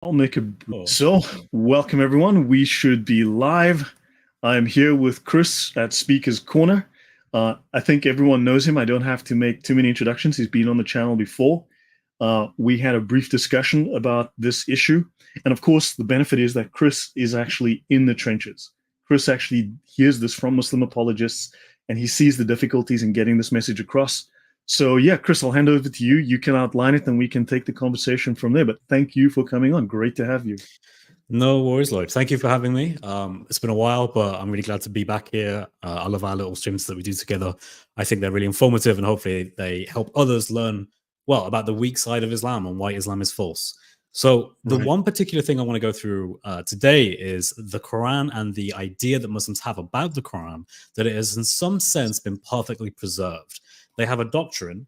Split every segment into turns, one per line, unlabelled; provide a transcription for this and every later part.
I'll make a
Oh,
so welcome everyone. We should be live. I'm here with Chris at Speaker's Corner. I think everyone knows him. I don't have to make too many introductions. He's been on the channel before. We had a brief discussion about this issue, and of course, the benefit is that Chris is actually in the trenches. Chris actually hears this from Muslim apologists, and he sees the difficulties in getting this message across. So yeah, Chris, I'll hand over to you. You can outline it, and we can take the conversation from there. But thank you for coming on. Great to have you.
no worries, Lloyd. Thank you for having me. It's been a while, but I'm really glad to be back here. I love our little streams that we do together. I think they're really informative, and hopefully they help others learn well about the weak side of Islam and why Islam is false. So the
Right.
one particular thing I want to go through today is the Quran and the idea that Muslims have about the Quran, that it has in some sense been perfectly preserved. They have a doctrine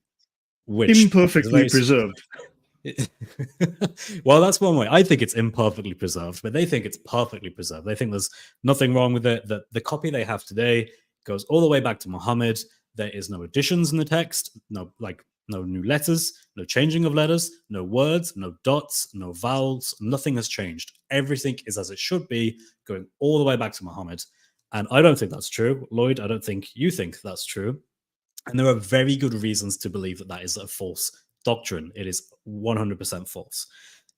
which is
Imperfectly
very
preserved.
well, that's one way. I think it's imperfectly preserved, but they think it's perfectly preserved. They think there's nothing wrong with it. That the copy they have today goes all the way back to Muhammad. There is no additions in the text, no new letters, no changing of letters, no words, no dots, no vowels. Nothing has changed. Everything is as it should be, going all the way back to Muhammad. And I don't think that's true, Lloyd. I don't think you think that's true. And there are very good reasons to believe that that is a false doctrine. It is 100% false.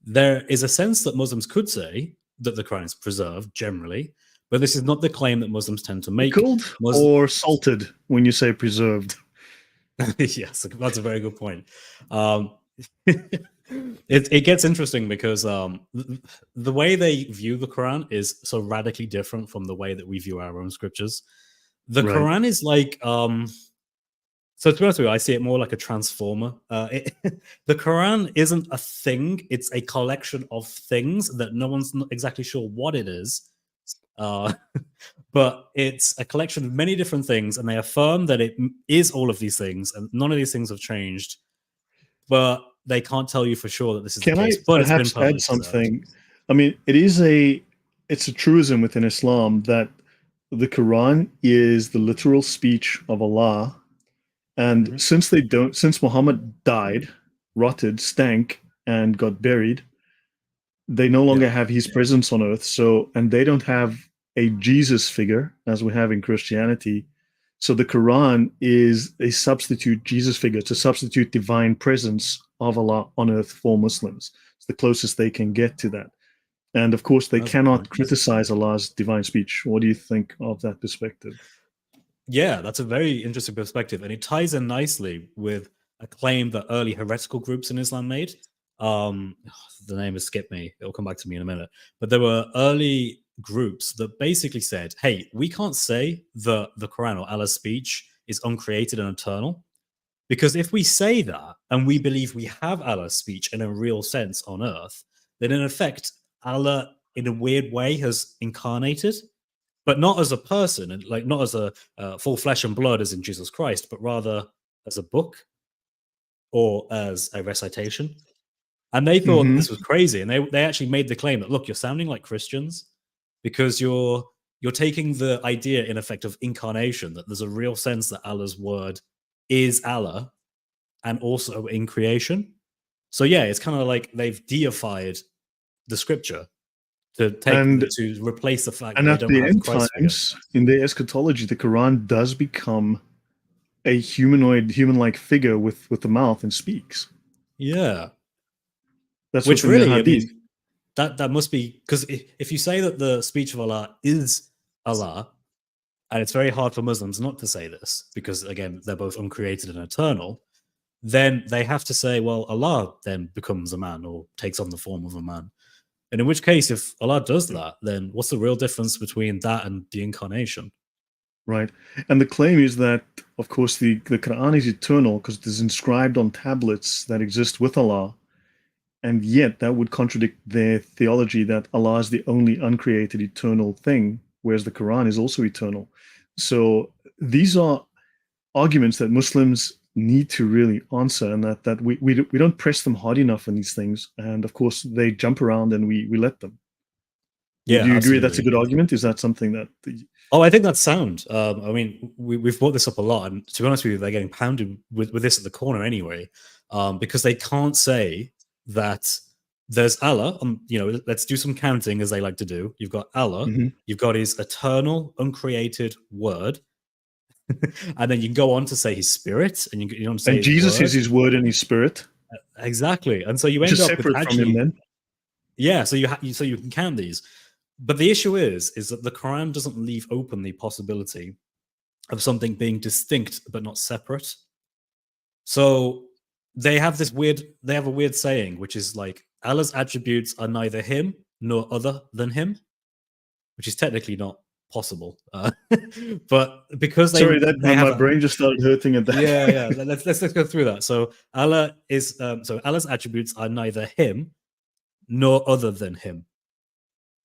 There is a sense that Muslims could say that the Quran is preserved generally, but this is not the claim that Muslims tend to make.
Pickled or salted when you say preserved?
Yes, that's a very good point. It gets interesting because the way they view the Quran is so radically different from the way that we view our own scriptures. The
Right.
Quran is like so to be honest with you, I see it more like a transformer. The Quran isn't a thing; it's a collection of things that no one's not exactly sure what it is. Uh, but it's a collection of many different things, and they affirm that it is all of these things, and none of these things have changed. But they can't tell you for sure that this is the
Can I
case. But it's been
perhaps add
perfectly preserved.
something? I mean, it's a truism within Islam that the Quran is the literal speech of Allah. And
Mhm.
since Muhammad died, rotted, stank, and got buried, they no
Yeah,
longer have his presence on earth. So, and they don't have a Jesus figure as we have in Christianity. So the Quran is a substitute Jesus figure. It's a substitute divine presence of Allah on earth for Muslims. It's the closest they can get to that. And of course, they
that's a good
cannot
point.
criticize Allah's divine speech. What do you think of that perspective?
Yeah, that's a very interesting perspective, and it ties in nicely with a claim that early heretical groups in Islam made. The name has skipped me; it'll come back to me in a minute. But there were early groups that basically said, "Hey, we can't say that the Quran or Allah's speech is uncreated and eternal, because if we say that and we believe we have Allah's speech in a real sense on earth, then in effect, Allah, in a weird way, has incarnated." But not as a person, and like not as a full flesh and blood as in Jesus Christ, but rather as a book or as a recitation. And they thought that
Mm-hmm.
this was crazy, and they actually made the claim that look, you're sounding like Christians because you're taking the idea in effect of incarnation, that there's a real sense that Allah's word is Allah and also in creation. So yeah, it's kind of like they've deified the scripture
And
to replace the fact that
and
they
at
don't
the
have the
end
Christ figure.
times, in their eschatology, the Quran does become a humanoid, human-like figure with the mouth and speaks.
Yeah.
That's
Which
within the
really, I
Hadith.
mean, that must be because if you say that the speech of Allah is Allah, and it's very hard for Muslims not to say this because again they're both uncreated and eternal, then they have to say, well, Allah then becomes a man or takes on the form of a man. And in which case, if Allah does that, then what's the real difference between that and the incarnation?
Right. And the claim is that, of course, the Quran is eternal because it is inscribed on tablets that exist with Allah. And yet that would contradict their theology that Allah is the only uncreated eternal thing, whereas the Quran is also eternal. So these are arguments that Muslims need to really answer, and that we don't press them hard enough on these things. And of course, they jump around and we let them. Would
Yeah,
you agree that's a
absolutely.
good argument? Is that something that
Oh, I think that's sound. I mean, we've brought this up a lot, and to be honest with you, they're getting pounded with this at the corner anyway, because they can't say that there's Allah. Let's do some counting as they like to do. You've got Allah.
Hmm.
You've got his eternal, uncreated word, and then you can go on to say his spirit, and you don't say
And
his
Jesus
word.
is his word and his spirit,
Exactly, and so you
which
end
is
up with
separate from him
actually,
then.
yeah. So you can count these, but the issue is that the Quran doesn't leave open the possibility of something being distinct but not separate. So they have a weird saying, which is like Allah's attributes are neither him nor other than him, which is technically not possible. But because
Sorry, that
they have
my
a,
brain just started hurting at that.
yeah. Let's go through that. So Allah's attributes are neither him nor other than him.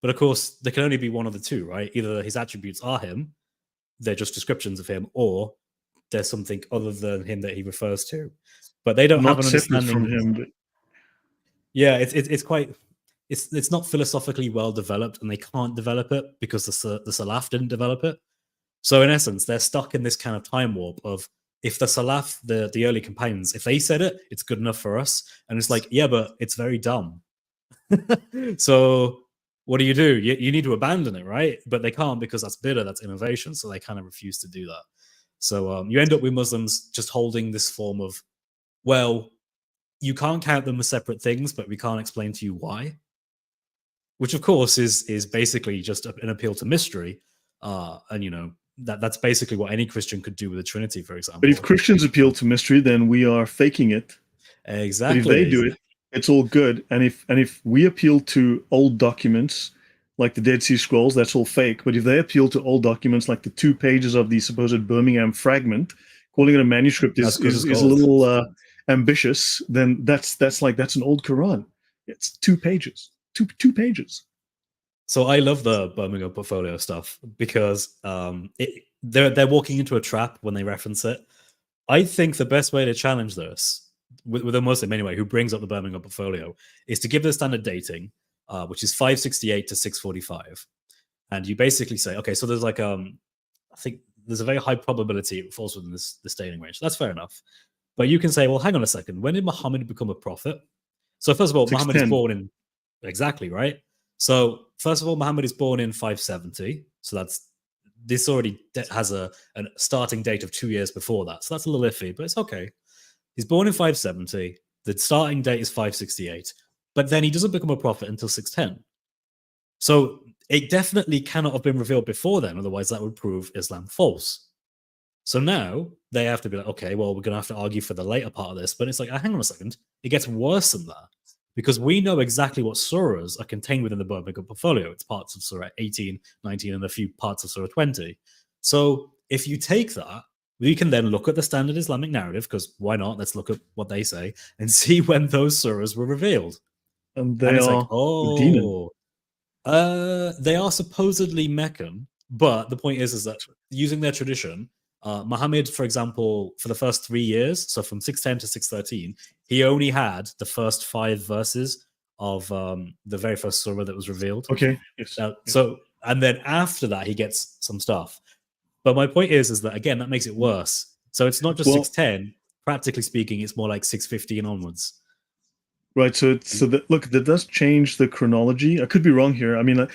But of course, there can only be one of the two, right? Either his attributes are him, they're just descriptions of him, or there's something other than him that he refers to. But they don't have
Not
an
separate from
understanding.
him. But
Yeah, it's quite it's not philosophically well developed, and they can't develop it because the Salaf didn't develop it. So in essence, they're stuck in this kind of time warp of if the Salaf, the early companions, if they said it, it's good enough for us. And it's like, yeah, but it's very dumb. So what do? You need to abandon it, right? But they can't because that's bitter, that's innovation. So they kind of refuse to do that. So you end up with Muslims just holding this form of, well, you can't count them as separate things, but we can't explain to you why. Which, of course, is basically just an appeal to mystery. And that's basically what any Christian could do with the Trinity, for example.
if Christians appeal to mystery, then we are faking it.
Exactly.
But if they do it, it's all good. And if we appeal to old documents like the Dead Sea Scrolls, that's all fake. But if they appeal to old documents like the 2 pages of the supposed Birmingham fragment, calling it a manuscript is a little ambitious, then that's an old Quran. It's 2 pages. Two pages.
So I love the Birmingham portfolio stuff because they're walking into a trap when they reference it. I think the best way to challenge this with a Muslim anyway who brings up the Birmingham portfolio is to give the standard dating, which is 568 to 645, and you basically say, okay, so there's like I think there's a very high probability it falls within this dating range. That's fair enough, but you can say, well, hang on a second, when did Muhammad become a prophet? So first of all, Muhammad is born in exactly right. So first of all, Muhammad is born in 570, so this already has a starting date of 2 years before that. So that's a little iffy, but it's okay. He's born in 570. The starting date is 568. But then he doesn't become a prophet until 610. So it definitely cannot have been revealed before then. Otherwise, that would prove Islam false. So now they have to be like, okay, well, we're going to have to argue for the later part of this. But it's like, hang on a second. It gets worse than that. Because we know exactly what surahs are contained within the Birmingham portfolio. It's parts of Surah 18, 19, and a few parts of Surah 20. So if you take that, we can then look at the standard Islamic narrative, because why not? Let's look at what they say and see when those surahs were revealed.
And they are
like, oh, they are supposedly Meccan, but the point is that using their tradition, Muhammad, for example, for the first 3 years, so from 610 to 613, he only had the first 5 verses of the very first surah that was revealed.
Okay. Yes.
So, and then after that, he gets some stuff. But my point is that, again, that makes it worse. So it's not just 610. Practically speaking, it's more like 615 onwards.
Right. So that does change the chronology. I could be wrong here. I mean,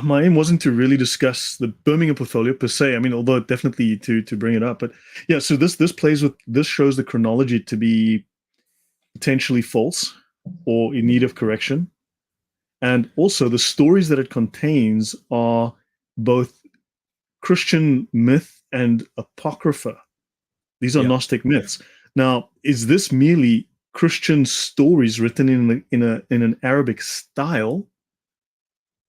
my aim wasn't to really discuss the Birmingham portfolio per se. I mean, although definitely to bring it up, but yeah. So this shows the chronology to be potentially false or in need of correction, and also the stories that it contains are both Christian myth and apocrypha. These are Gnostic myths. Now, is this merely Christian stories written in an Arabic style,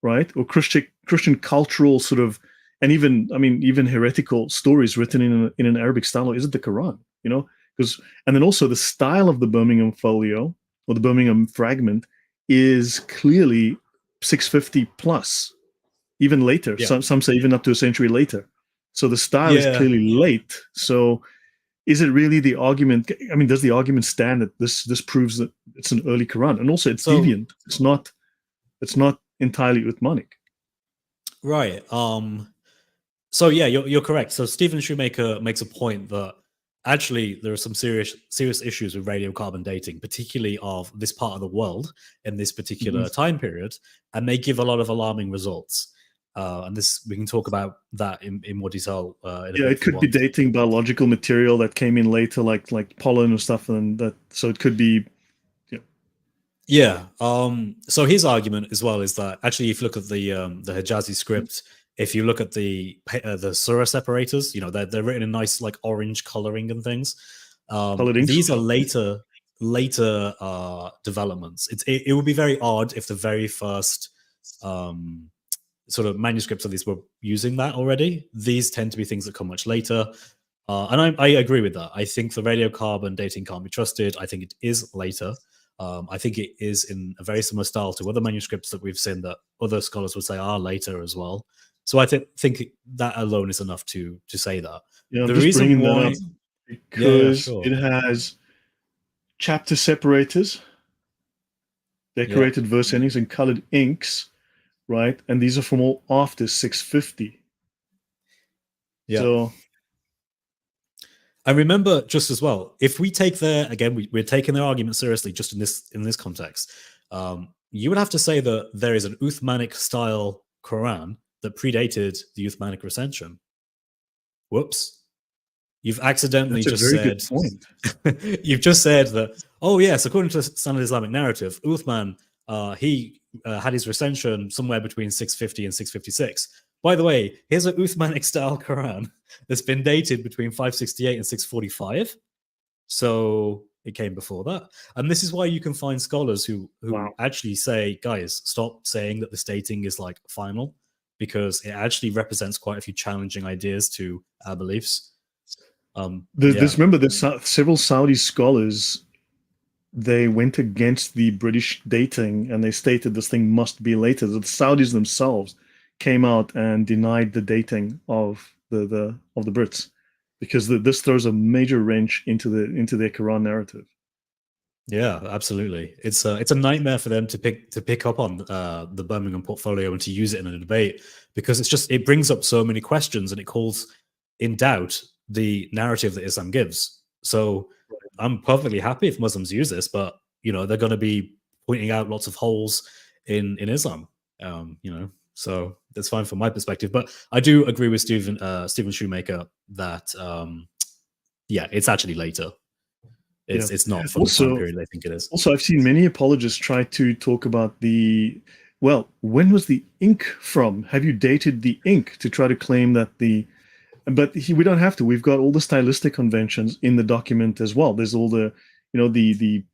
right? Or Christian cultural sort of, and even heretical stories written in an Arabic style, or is it the Quran? And then also the style of the Birmingham folio or the Birmingham fragment is clearly 650 plus, even later. Some say even up to a century later. So the style is clearly late. So is it really the argument? I mean, does the argument stand that this proves that it's an early Quran? And also it's deviant. It's not entirely Uthmanic.
Right. So yeah, you're correct. So Stephen Shoemaker makes a point that actually there are some serious issues with radiocarbon dating, particularly of this part of the world in this particular time period, and they give a lot of alarming results. And this, we can talk about that in more detail. In a bit
it could be dating biological material that came in later, like pollen or stuff, and that. So it could be.
Yeah. So his argument as well is that actually, if you look at the Hijazi script, if you look at the surah separators, you know, they're written in nice like orange coloring and things. These are later developments. It would be very odd if the very first sort of manuscripts of these were using that already. These tend to be things that come much later. And I agree with that. I think the radiocarbon dating can't be trusted. I think it is later. I think it is in a very similar style to other manuscripts that we've seen that other scholars would say are later as well. So I think that alone is enough to say that.
Yeah, I'm just bringing that up because it has chapter separators, decorated verse endings, and colored inks, right? And these are from all after 650.
Yeah.
So,
and remember, just as well, if we take their, again, we're taking their argument seriously just in this context, you would have to say that there is an Uthmanic style Quran that predated the Uthmanic recension. Whoops. You've accidentally just said, you've just said that, oh yes, according to the standard Islamic narrative, Uthman, he had his recension somewhere between 650 and 656. By the way, here's an Uthmanic style Quran that's been dated between 568 and 645. So it came before that. And this is why you can find scholars who actually say, guys, stop saying that this dating is like final, because it actually represents quite a few challenging ideas to our beliefs.
Remember, there's several Saudi scholars, they went against the British dating and they stated this thing must be later. The Saudis themselves came out and denied the dating of the Brits, because this throws a major wrench into their Quran narrative.
Yeah, absolutely. It's a nightmare for them to pick up on the Birmingham portfolio and to use it in a debate, because it brings up so many questions and it calls in doubt the narrative that Islam gives. So I'm perfectly happy if Muslims use this, but you know, they're going to be pointing out lots of holes in Islam. You know, so that's fine from my perspective. But I do agree with Stephen Shoemaker that it's actually later. It's not from the time period they think it is.
Also, I've seen many apologists try to talk about when was the ink from? Have you dated the ink to try to claim that but we don't have to. We've got all the stylistic conventions in the document as well. There's all the, you know, the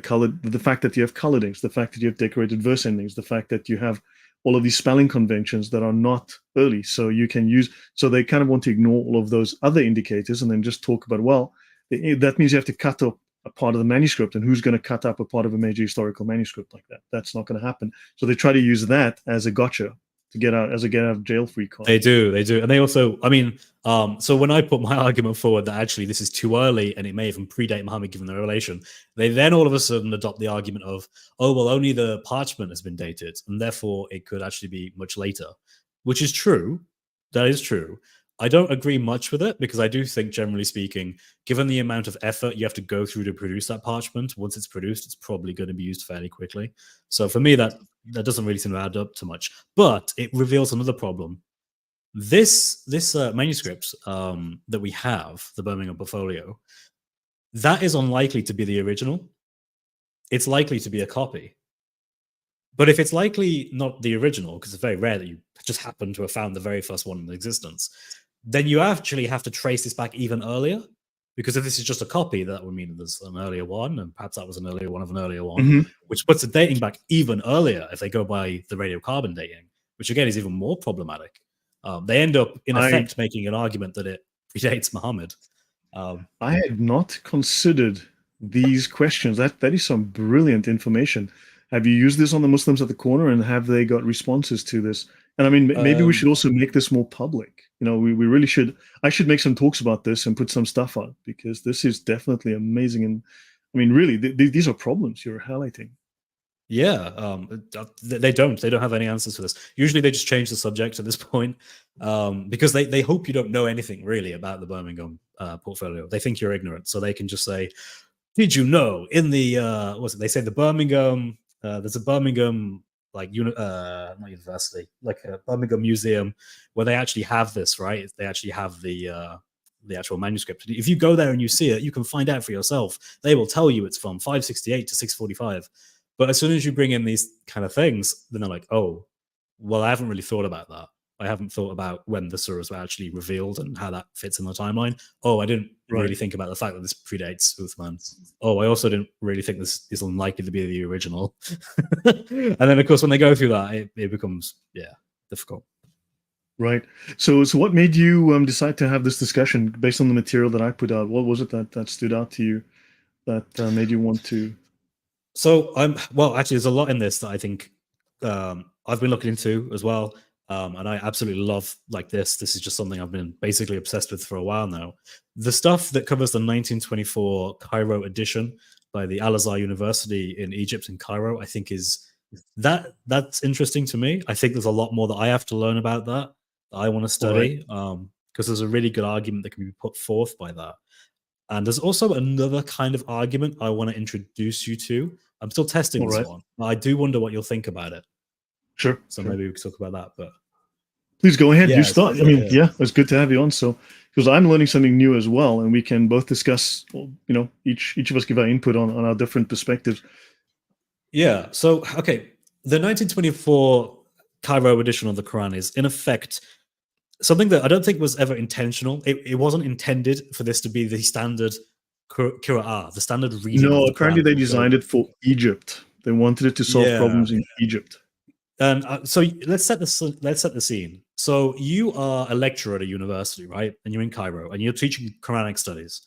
colored, the fact that you have colored inks, the fact that you have decorated verse endings, the fact that you have all of these spelling conventions that are not early. So you can use, so they kind of want to ignore all of those other indicators and then just talk about, well, that means you have to cut up a part of the manuscript, and who's going to cut up a part of a major historical manuscript like that? That's not going to happen. So they try to use that as a gotcha to get out of jail free card.
They do, and they also, I mean, so when I put my argument forward that actually this is too early and it may even predate Muhammad given the revelation, they then all of a sudden adopt the argument of, oh well, only the parchment has been dated and therefore it could actually be much later, which is true. That is true. I don't agree much with it, because I do think, generally speaking, given the amount of effort you have to go through to produce that parchment, once it's produced, it's probably going to be used fairly quickly. So for me, that doesn't really seem to add up too much. But it reveals another problem. This manuscript that we have, the Birmingham portfolio, that is unlikely to be the original. It's likely to be a copy. But if it's likely not the original, because it's very rare that you just happen to have found the very first one in existence, then you actually have to trace this back even earlier. Because if this is just a copy, that would mean there's an earlier one, and perhaps that was an earlier one of an earlier one, which puts the dating back even earlier if they go by the radiocarbon dating, which again is even more problematic. They end up, in effect, making an argument that it predates Muhammad.
I had not considered these questions. That is some brilliant information. Have you used this on the Muslims at the Corner, and have they got responses to this? And I mean, maybe we should also make this more public. You know, we really should. I should make some talks about this and put some stuff out, because this is definitely amazing. And I mean, really, these are problems you're highlighting.
Yeah, they don't. They don't have any answers for this. Usually, they just change the subject at this point because they hope you don't know anything really about the Birmingham portfolio. They think you're ignorant, so they can just say, "Did you know in the what's it?" They say the Birmingham. There's a Birmingham like not university, like a Birmingham museum where they actually have this. Right? They actually have the actual manuscript. If you go there and you see it, you can find out for yourself. They will tell you it's from 568 to 645. But as soon as you bring in these kind of things, then they're like, oh, well, I haven't really thought about that. I haven't thought about when the surahs were actually revealed and how that fits in the timeline. Oh, I didn't really think about the fact that this predates Uthman. Oh, I also didn't really think this is unlikely to be the original. And then, of course, when they go through that, it becomes, difficult.
Right. So what made you decide to have this discussion based on the material that I put out? What was it that stood out to you that made you want to?
So actually, there's a lot in this that I think I've been looking into as well, and I absolutely love like this. This is just something I've been basically obsessed with for a while now. The stuff that covers the 1924 Cairo edition by the Al Azhar University in Egypt in Cairo, I think that's interesting to me. I think there's a lot more that I have to learn about that I want to study because there's a really good argument that can be put forth by that. And there's also another kind of argument I want to introduce you to. I'm still testing this one. I do wonder what you'll think about it.
Sure.
So maybe we could talk about that. But
please go ahead. You start. I mean, it's good to have you on. So because I'm learning something new as well, and we can both discuss. Each of us give our input on our different perspectives.
Yeah. So okay, the 1924 Cairo edition of the Quran is in effect something that I don't think was ever intentional. It wasn't intended for this to be the standard Qira'at, the standard reading.
No, apparently they designed it for Egypt. They wanted it to solve problems in Egypt.
And so let's set the scene. So you are a lecturer at a university, right? And you're in Cairo, and you're teaching Quranic studies.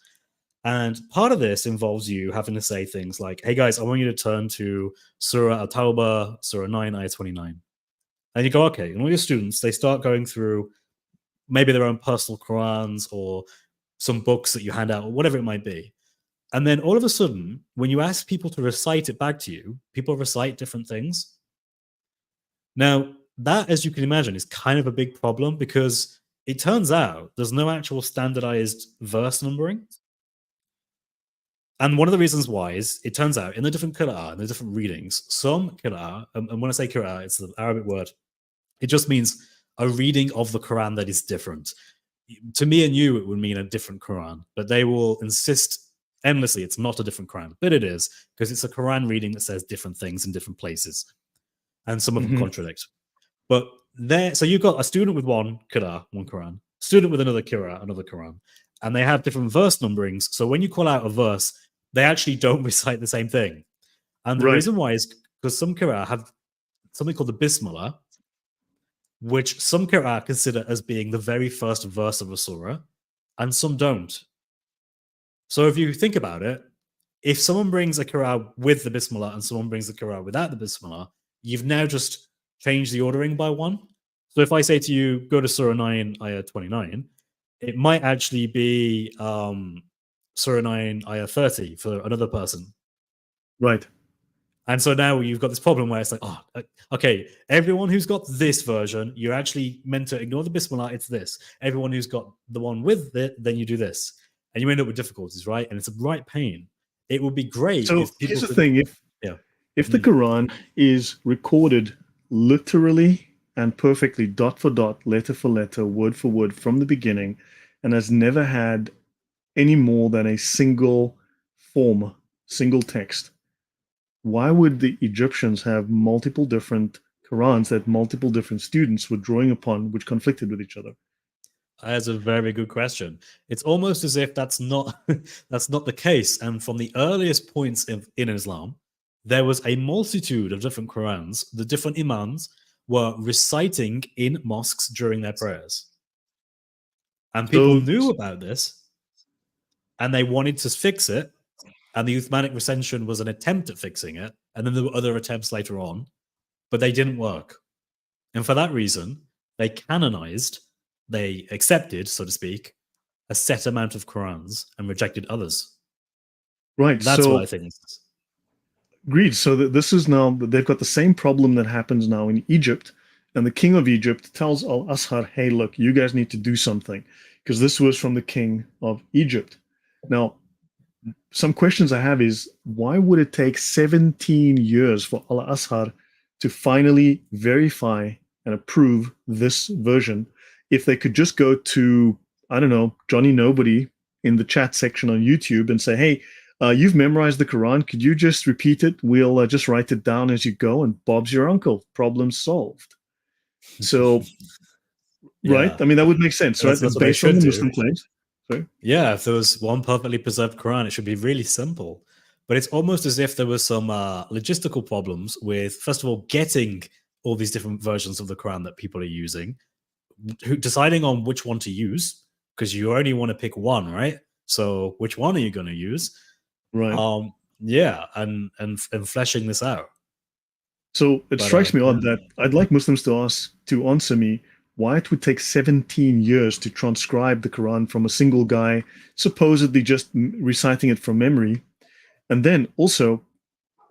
And part of this involves you having to say things like, "Hey guys, I want you to turn to Surah Al-Tawbah, Surah 9, Ayah 29." And you go, "Okay." And all your students, they start going through maybe their own personal Qurans or some books that you hand out or whatever it might be. And then all of a sudden, when you ask people to recite it back to you, people recite different things. Now, that, as you can imagine, is kind of a big problem because it turns out there's no actual standardized verse numbering. And one of the reasons why is it turns out in the different Qira'at, in the different readings, some Qira'at, and when I say Qira'at, it's the Arabic word, it just means a reading of the Quran that is different. To me and you, it would mean a different Quran, but they will insist endlessly it's not a different Quran, but it is because it's a Quran reading that says different things in different places, and some of them contradict. But so you've got a student with one Qira'ah, one Quran, student with another Qira'ah, another Quran, and they have different verse numberings. So when you call out a verse, they actually don't recite the same thing. And the reason why is because some Qira'ah have something called the Bismillah, which some Qira'ah consider as being the very first verse of a surah, and some don't. So if you think about it, if someone brings a Qira'ah with the Bismillah and someone brings the Qira'ah without the Bismillah, you've now just changed the ordering by one. So if I say to you, go to Surah 9, Ayah 29, it might actually be Surah 9, Ayah 30 for another person.
Right.
And so now you've got this problem where it's like, oh, okay, everyone who's got this version, you're actually meant to ignore the Bismillah, it's this. Everyone who's got the one with it, then you do this. And you end up with difficulties, right? And it's a right pain. It would be great.
So here's the thing. If the Quran is recorded literally and perfectly, dot for dot, letter for letter, word for word from the beginning, and has never had any more than a single form, single text, why would the Egyptians have multiple different Qurans that multiple different students were drawing upon, which conflicted with each other?
That's a very good question. It's almost as if that's not the case. And from the earliest points in Islam, there was a multitude of different Qurans. The different imams were reciting in mosques during their prayers. And people knew about this, and they wanted to fix it. And the Uthmanic recension was an attempt at fixing it. And then there were other attempts later on, but they didn't work. And for that reason, they canonized, they accepted, so to speak, a set amount of Qurans and rejected others.
Right.
That's what I think.
Agreed. So this is now, they've got the same problem that happens now in Egypt. And the king of Egypt tells Al-Azhar, hey, look, you guys need to do something, because this was from the king of Egypt. Now, some questions I have is, why would it take 17 years for Al-Azhar to finally verify and approve this version if they could just go to, I don't know, Johnny Nobody in the chat section on YouTube and say, hey, you've memorized the Quran. Could you just repeat it? We'll just write it down as you go, and Bob's your uncle. Problem solved. So, right?
Yeah,
I mean, that would make sense, right?
that's what they
Based on
should
the
do.
Muslim claims. Sorry?
Yeah, if there was one perfectly preserved Quran, it should be really simple. But it's almost as if there was some logistical problems with, first of all, getting all these different versions of the Quran that people are using, deciding on which one to use, because you only want to pick one, right? So which one are you going to use?
Right.
Yeah, and fleshing this out.
So it strikes me odd that I'd like Muslims to answer me why it would take 17 years to transcribe the Quran from a single guy, supposedly just reciting it from memory. And then also,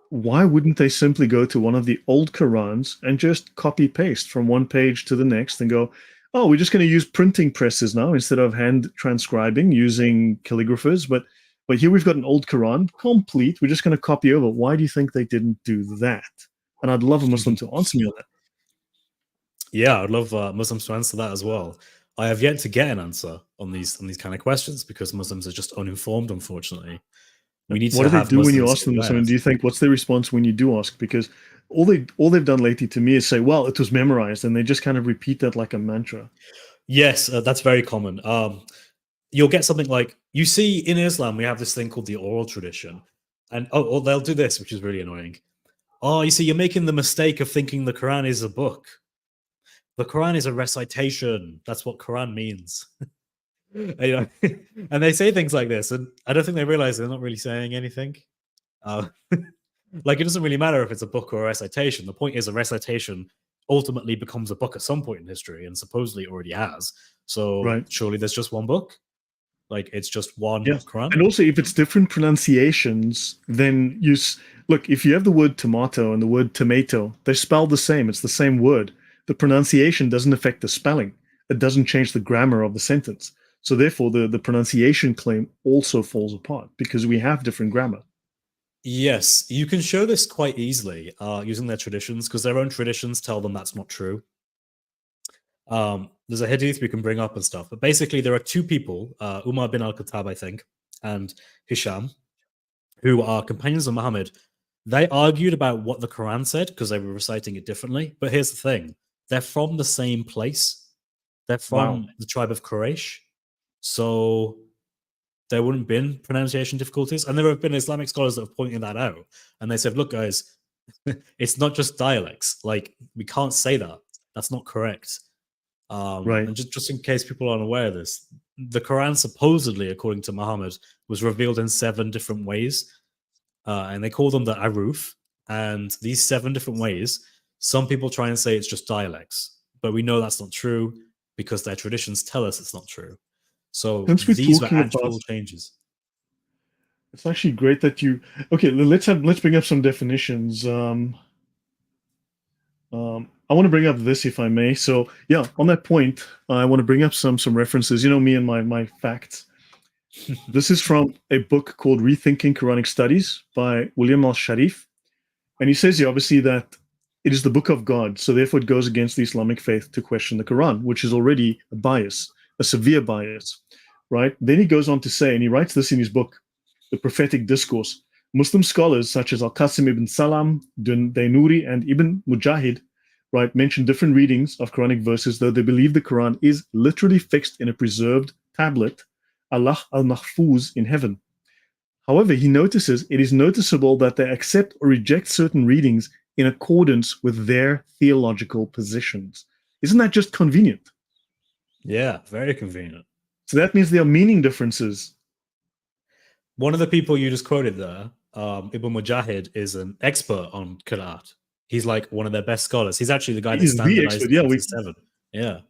why wouldn't they simply go to one of the old Qurans and just copy paste from one page to the next and go, oh, we're just going to use printing presses now instead of hand transcribing using calligraphers. But here we've got an old Quran complete. We're just going to copy over. Why do you think they didn't do that? And I'd love a Muslim to answer me on that.
Yeah, I'd love Muslims to answer that as well. I have yet to get an answer on these kind of questions because Muslims are just uninformed, unfortunately. We need
what
to
do
have
they do when you
Muslims
ask them this? I
aware.
mean, do you think what's their response when you do ask? Because all they've done lately to me is say, well, it was memorized, and they just kind of repeat that like a mantra.
Yes, that's very common. You'll get something like, you see in Islam, we have this thing called the oral tradition. And they'll do this, which is really annoying. Oh, you see, you're making the mistake of thinking the Quran is a book. The Quran is a recitation. That's what Quran means. And they say things like this, and I don't think they realize they're not really saying anything. Like, it doesn't really matter if it's a book or a recitation. The point is, a recitation ultimately becomes a book at some point in history, and supposedly it already has. So
right.
Surely there's just one book. Like, it's just one Quran.
And also, if it's different pronunciations, then look, if you have the word tomato and the word tomato, they're spelled the same. It's the same word. The pronunciation doesn't affect the spelling. It doesn't change the grammar of the sentence. So therefore, the pronunciation claim also falls apart because we have different grammar.
Yes, you can show this quite easily using their traditions, because their own traditions tell them that's not true. There's a hadith we can bring up and stuff, but basically there are two people, Umar bin al-Khattab, I think, and Hisham, who are companions of Muhammad. They argued about what the Quran said because they were reciting it differently. But here's the thing: they're from the same place. They're from the tribe of Quraysh, so there wouldn't have been pronunciation difficulties. And there have been Islamic scholars that have pointed that out, and they said, "Look, guys, it's not just dialects. Like, we can't say that. That's not correct."
Right.
And just in case people aren't aware of this, the Quran supposedly, according to Muhammad, was revealed in 7 different ways. And they call them the aruf. And these 7 different ways, some people try and say it's just dialects, but we know that's not true because their traditions tell us it's not true. So these were actual changes.
It's actually great that you. Okay, let's bring up some definitions. I want to bring up this, if I may. So yeah, on that point, I want to bring up some references. You know me and my facts. This is from a book called Rethinking Quranic Studies by William al-Sharif. And he says here, obviously, that it is the book of God. So therefore, it goes against the Islamic faith to question the Quran, which is already a bias, a severe bias, right? Then he goes on to say, and he writes this in his book, The Prophetic Discourse. Muslim scholars such as Al-Qasim ibn Salam, Dainuri, and Ibn Mujahid, right, mention different readings of Quranic verses, though they believe the Quran is literally fixed in a preserved tablet, Allah al-Mahfuz, in heaven. However, he notices it is noticeable that they accept or reject certain readings in accordance with their theological positions. Isn't that just convenient?
Yeah, very convenient.
So that means there are meaning differences.
One of the people you just quoted there, Ibn Mujahid, is an expert on Qira'at. He's like one of their best scholars. He's actually the guy that standardized the 7. Yeah.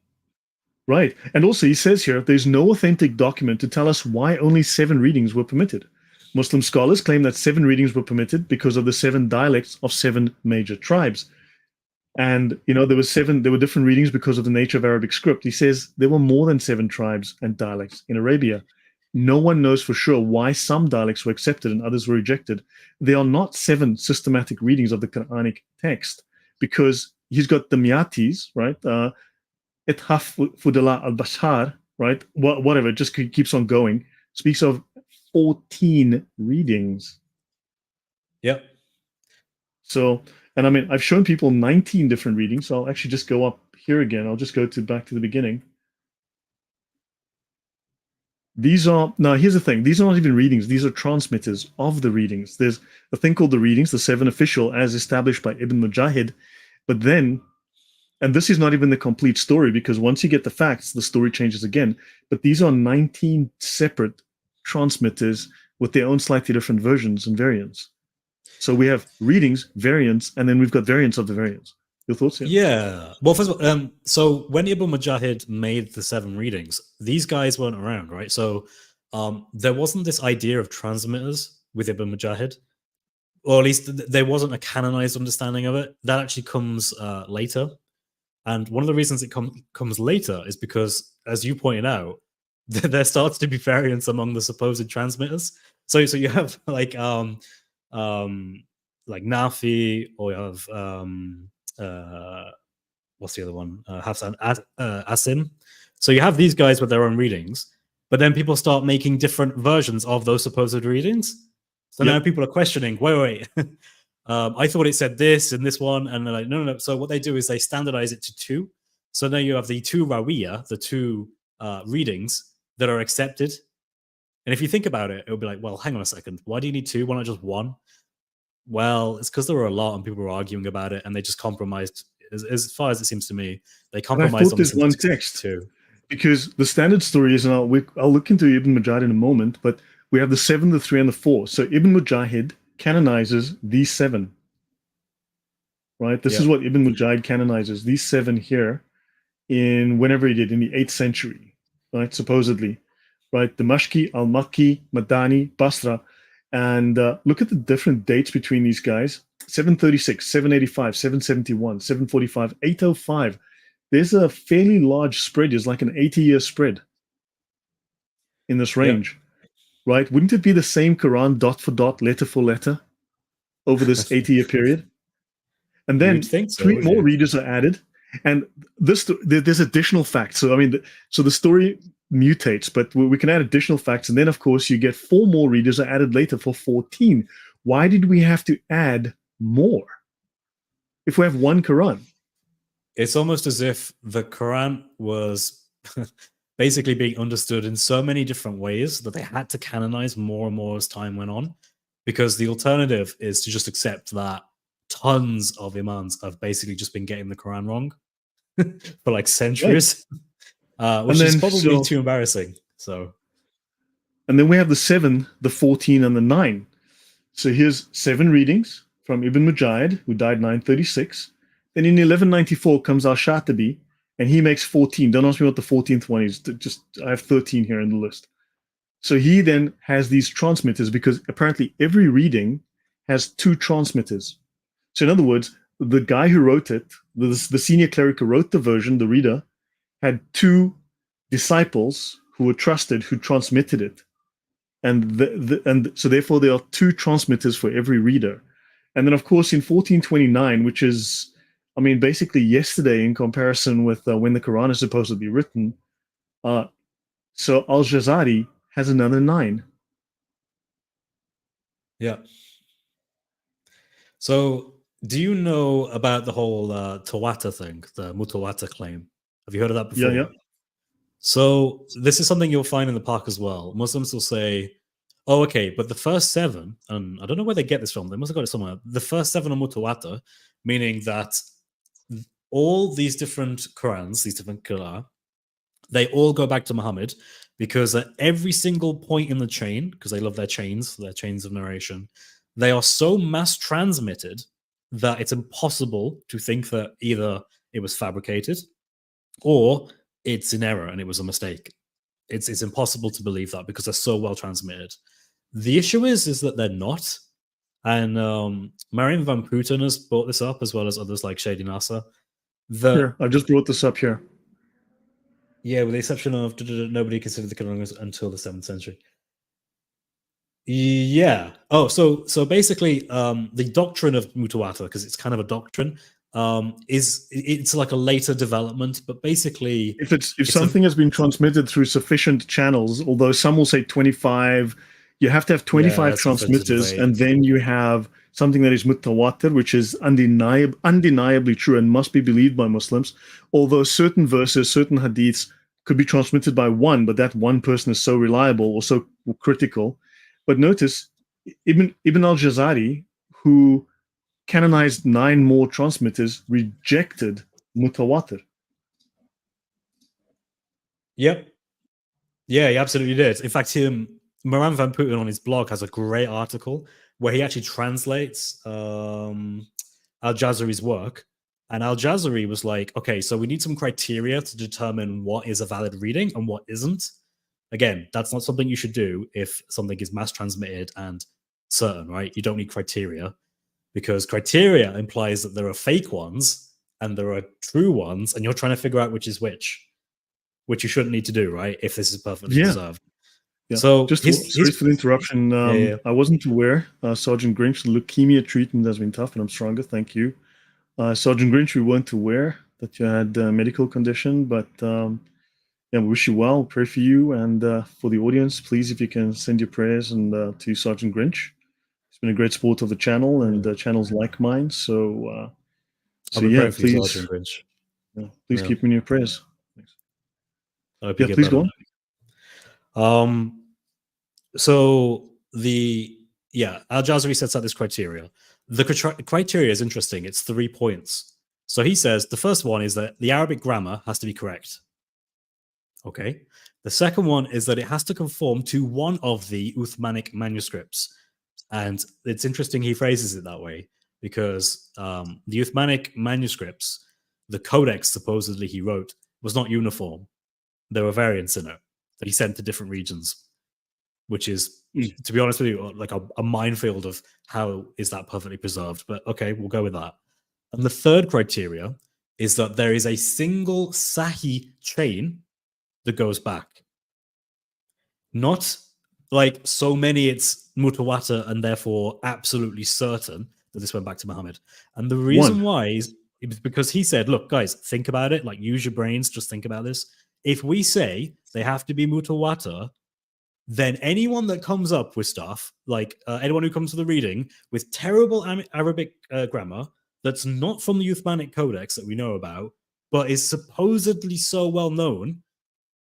Right. And also he says here, there's no authentic document to tell us why only 7 readings were permitted. Muslim scholars claim that 7 readings were permitted because of the 7 dialects of 7 major tribes. And there were different readings because of the nature of Arabic script. He says there were more than 7 tribes and dialects in Arabia. No one knows for sure why some dialects were accepted and others were rejected. There are not 7 systematic readings of the Quranic text, because he's got the Miatis, right? Ithaf Fudala al-Bashar, right? Whatever, it just keeps on going. Speaks of 14 readings.
Yep.
So, and I mean, I've shown people 19 different readings, so I'll actually just go up here again. I'll just go back to the beginning. Now here's the thing, these are not even readings, these are transmitters of the readings. There's a thing called the readings, the 7 official as established by Ibn Mujahid, but then, and this is not even the complete story, because once you get the facts, the story changes again, but these are 19 separate transmitters with their own slightly different versions and variants. So we have readings, variants, and then we've got variants of the variants. Your thoughts here?
Yeah. Well, first of all, so when Ibn Mujahid made the 7 readings, these guys weren't around, right? So there wasn't this idea of transmitters with Ibn Mujahid, or at least there wasn't a canonized understanding of it. That actually comes later. And one of the reasons it comes later is because, as you pointed out, there starts to be variance among the supposed transmitters. So you have like Nafi, or you have what's the other one? Hassan Asim. So you have these guys with their own readings, but then people start making different versions of those supposed readings. So now people are questioning, wait. I thought it said this and this one, and they're like, no. So what they do is they standardize it to 2. So now you have the 2 Rawiya, the 2 readings that are accepted. And if you think about it, it'll be like, well, hang on a second. Why do you need 2? Why not just 1? Well, it's because there were a lot and people were arguing about it, and they just compromised. As far as it seems to me, they compromised on
there's one text
too.
Because the standard story is, and I'll look into Ibn Mujahid in a moment, but we have the 7, the 3, and the 4. So Ibn Mujahid canonizes these 7. Right? This is what Ibn Mujahid canonizes, these 7 here, in whenever he did, in the 8th century, right? Supposedly. Right? Damashki, Al-Makki, Madani, Basra. And look at the different dates between these guys. 736, 785, 771, 745, 805. There's a fairly large spread. It's like an 80-year spread in this range, right? Wouldn't it be the same Quran dot for dot, letter for letter over this 80-year period? And then
think so,
3 more readers are added. And there's additional facts. So, I mean, so the story mutates, but we can add additional facts. And then, of course, you get 4 more readers are added later for 14. Why did we have to add more if we have 1 Quran?
It's almost as if the Quran was basically being understood in so many different ways that they had to canonize more and more as time went on, because the alternative is to just accept that tons of imams have basically just been getting the Quran wrong for like centuries, which is probably too embarrassing. So,
and then we have the 7, the 14, and the 9. So here's 7 readings from Ibn Mujahid, who died 936. Then in 1194 comes Al-Shatibi, and he makes 14. Don't ask me what the 14th one is. Just I have 13 here in the list. So he then has these transmitters, because apparently every reading has 2 transmitters. So in other words, the guy who wrote it, the senior cleric who wrote the version, the reader, had 2 disciples who were trusted, who transmitted it. And so therefore there are 2 transmitters for every reader. And then, of course, in 1429, which is, I mean, basically yesterday in comparison with when the Quran is supposed to be written, so Al-Jazari has another 9.
Yeah. So do you know about the whole Tawata thing, the Mutawata claim? Have you heard of that before?
Yeah.
So this is something you'll find in the Park as well. Muslims will say, oh, okay, but the first 7, and I don't know where they get this from. They must have got it somewhere. The first 7 are Mutawata, meaning that all these different Qurans, these different Qira'at, they all go back to Muhammad, because at every single point in the chain, because they love their chains of narration, they are so mass transmitted that it's impossible to think that either it was fabricated or it's in error and it was a mistake. It's impossible to believe that, because they're so well transmitted. The issue is that they're not. And Marion Van Putten has brought this up, as well as others like Shady Nasa.
Here, I've just brought this up here.
Yeah, with the exception of nobody considered the Canonical until the 7th century. Yeah. Oh, so basically, the doctrine of Mutawatir, because it's kind of a doctrine, it's like a later development, but basically,
if something has been transmitted through sufficient channels, although some will say 25, you have to have 25 transmitters, and then you have something that is mutawatir, which is undeniably true and must be believed by Muslims. Although certain verses, certain hadiths could be transmitted by one, but that one person is so reliable or so critical. But notice, Ibn al-Jazari, who canonized 9 more transmitters, rejected mutawatir.
Yep. Yeah, he absolutely did. In fact, Moran Van Putten on his blog has a great article where he actually translates Al-Jazari's work. And Al-Jazari was like, okay, so we need some criteria to determine what is a valid reading and what isn't. Again, that's not something you should do if something is mass transmitted and certain, right? You don't need criteria, because criteria implies that there are fake ones and there are true ones, and you're trying to figure out which is which you shouldn't need to do, right? If this is perfectly preserved.
Yeah.
So
just sorry for the interruption. I wasn't aware. Sergeant Grinch, the leukemia treatment has been tough, and I'm stronger. Thank you, Sergeant Grinch. We weren't aware that you had a medical condition, but we wish you well. Pray for you, and for the audience, please, if you can send your prayers and to Sergeant Grinch. He's been a great support of the channel and channels like mine. So, please,
Sergeant Grinch.
Please keep me in your prayers. Please
better.
go on.
So Al-Jazari sets out this criteria. The criteria is interesting. It's 3 points. So he says the first one is that the Arabic grammar has to be correct. Okay. The second one is that it has to conform to one of the Uthmanic manuscripts. And it's interesting he phrases it that way, because the Uthmanic manuscripts, the codex supposedly he wrote, was not uniform. There were variants in it that he sent to different regions, which is, to be honest with you, like a minefield of how is that perfectly preserved. But okay, we'll go with that. And the third criteria is that there is a single Sahih chain that goes back. Not like so many it's mutawatir and therefore absolutely certain that this went back to Muhammad. And the reason why is because he said, look, guys, think about it. Like, use your brains. Just think about this. If we say they have to be mutawatir, then anyone that comes up with stuff, like anyone who comes to the reading with terrible Arabic grammar that's not from the Uthmanic Codex that we know about, but is supposedly so well known,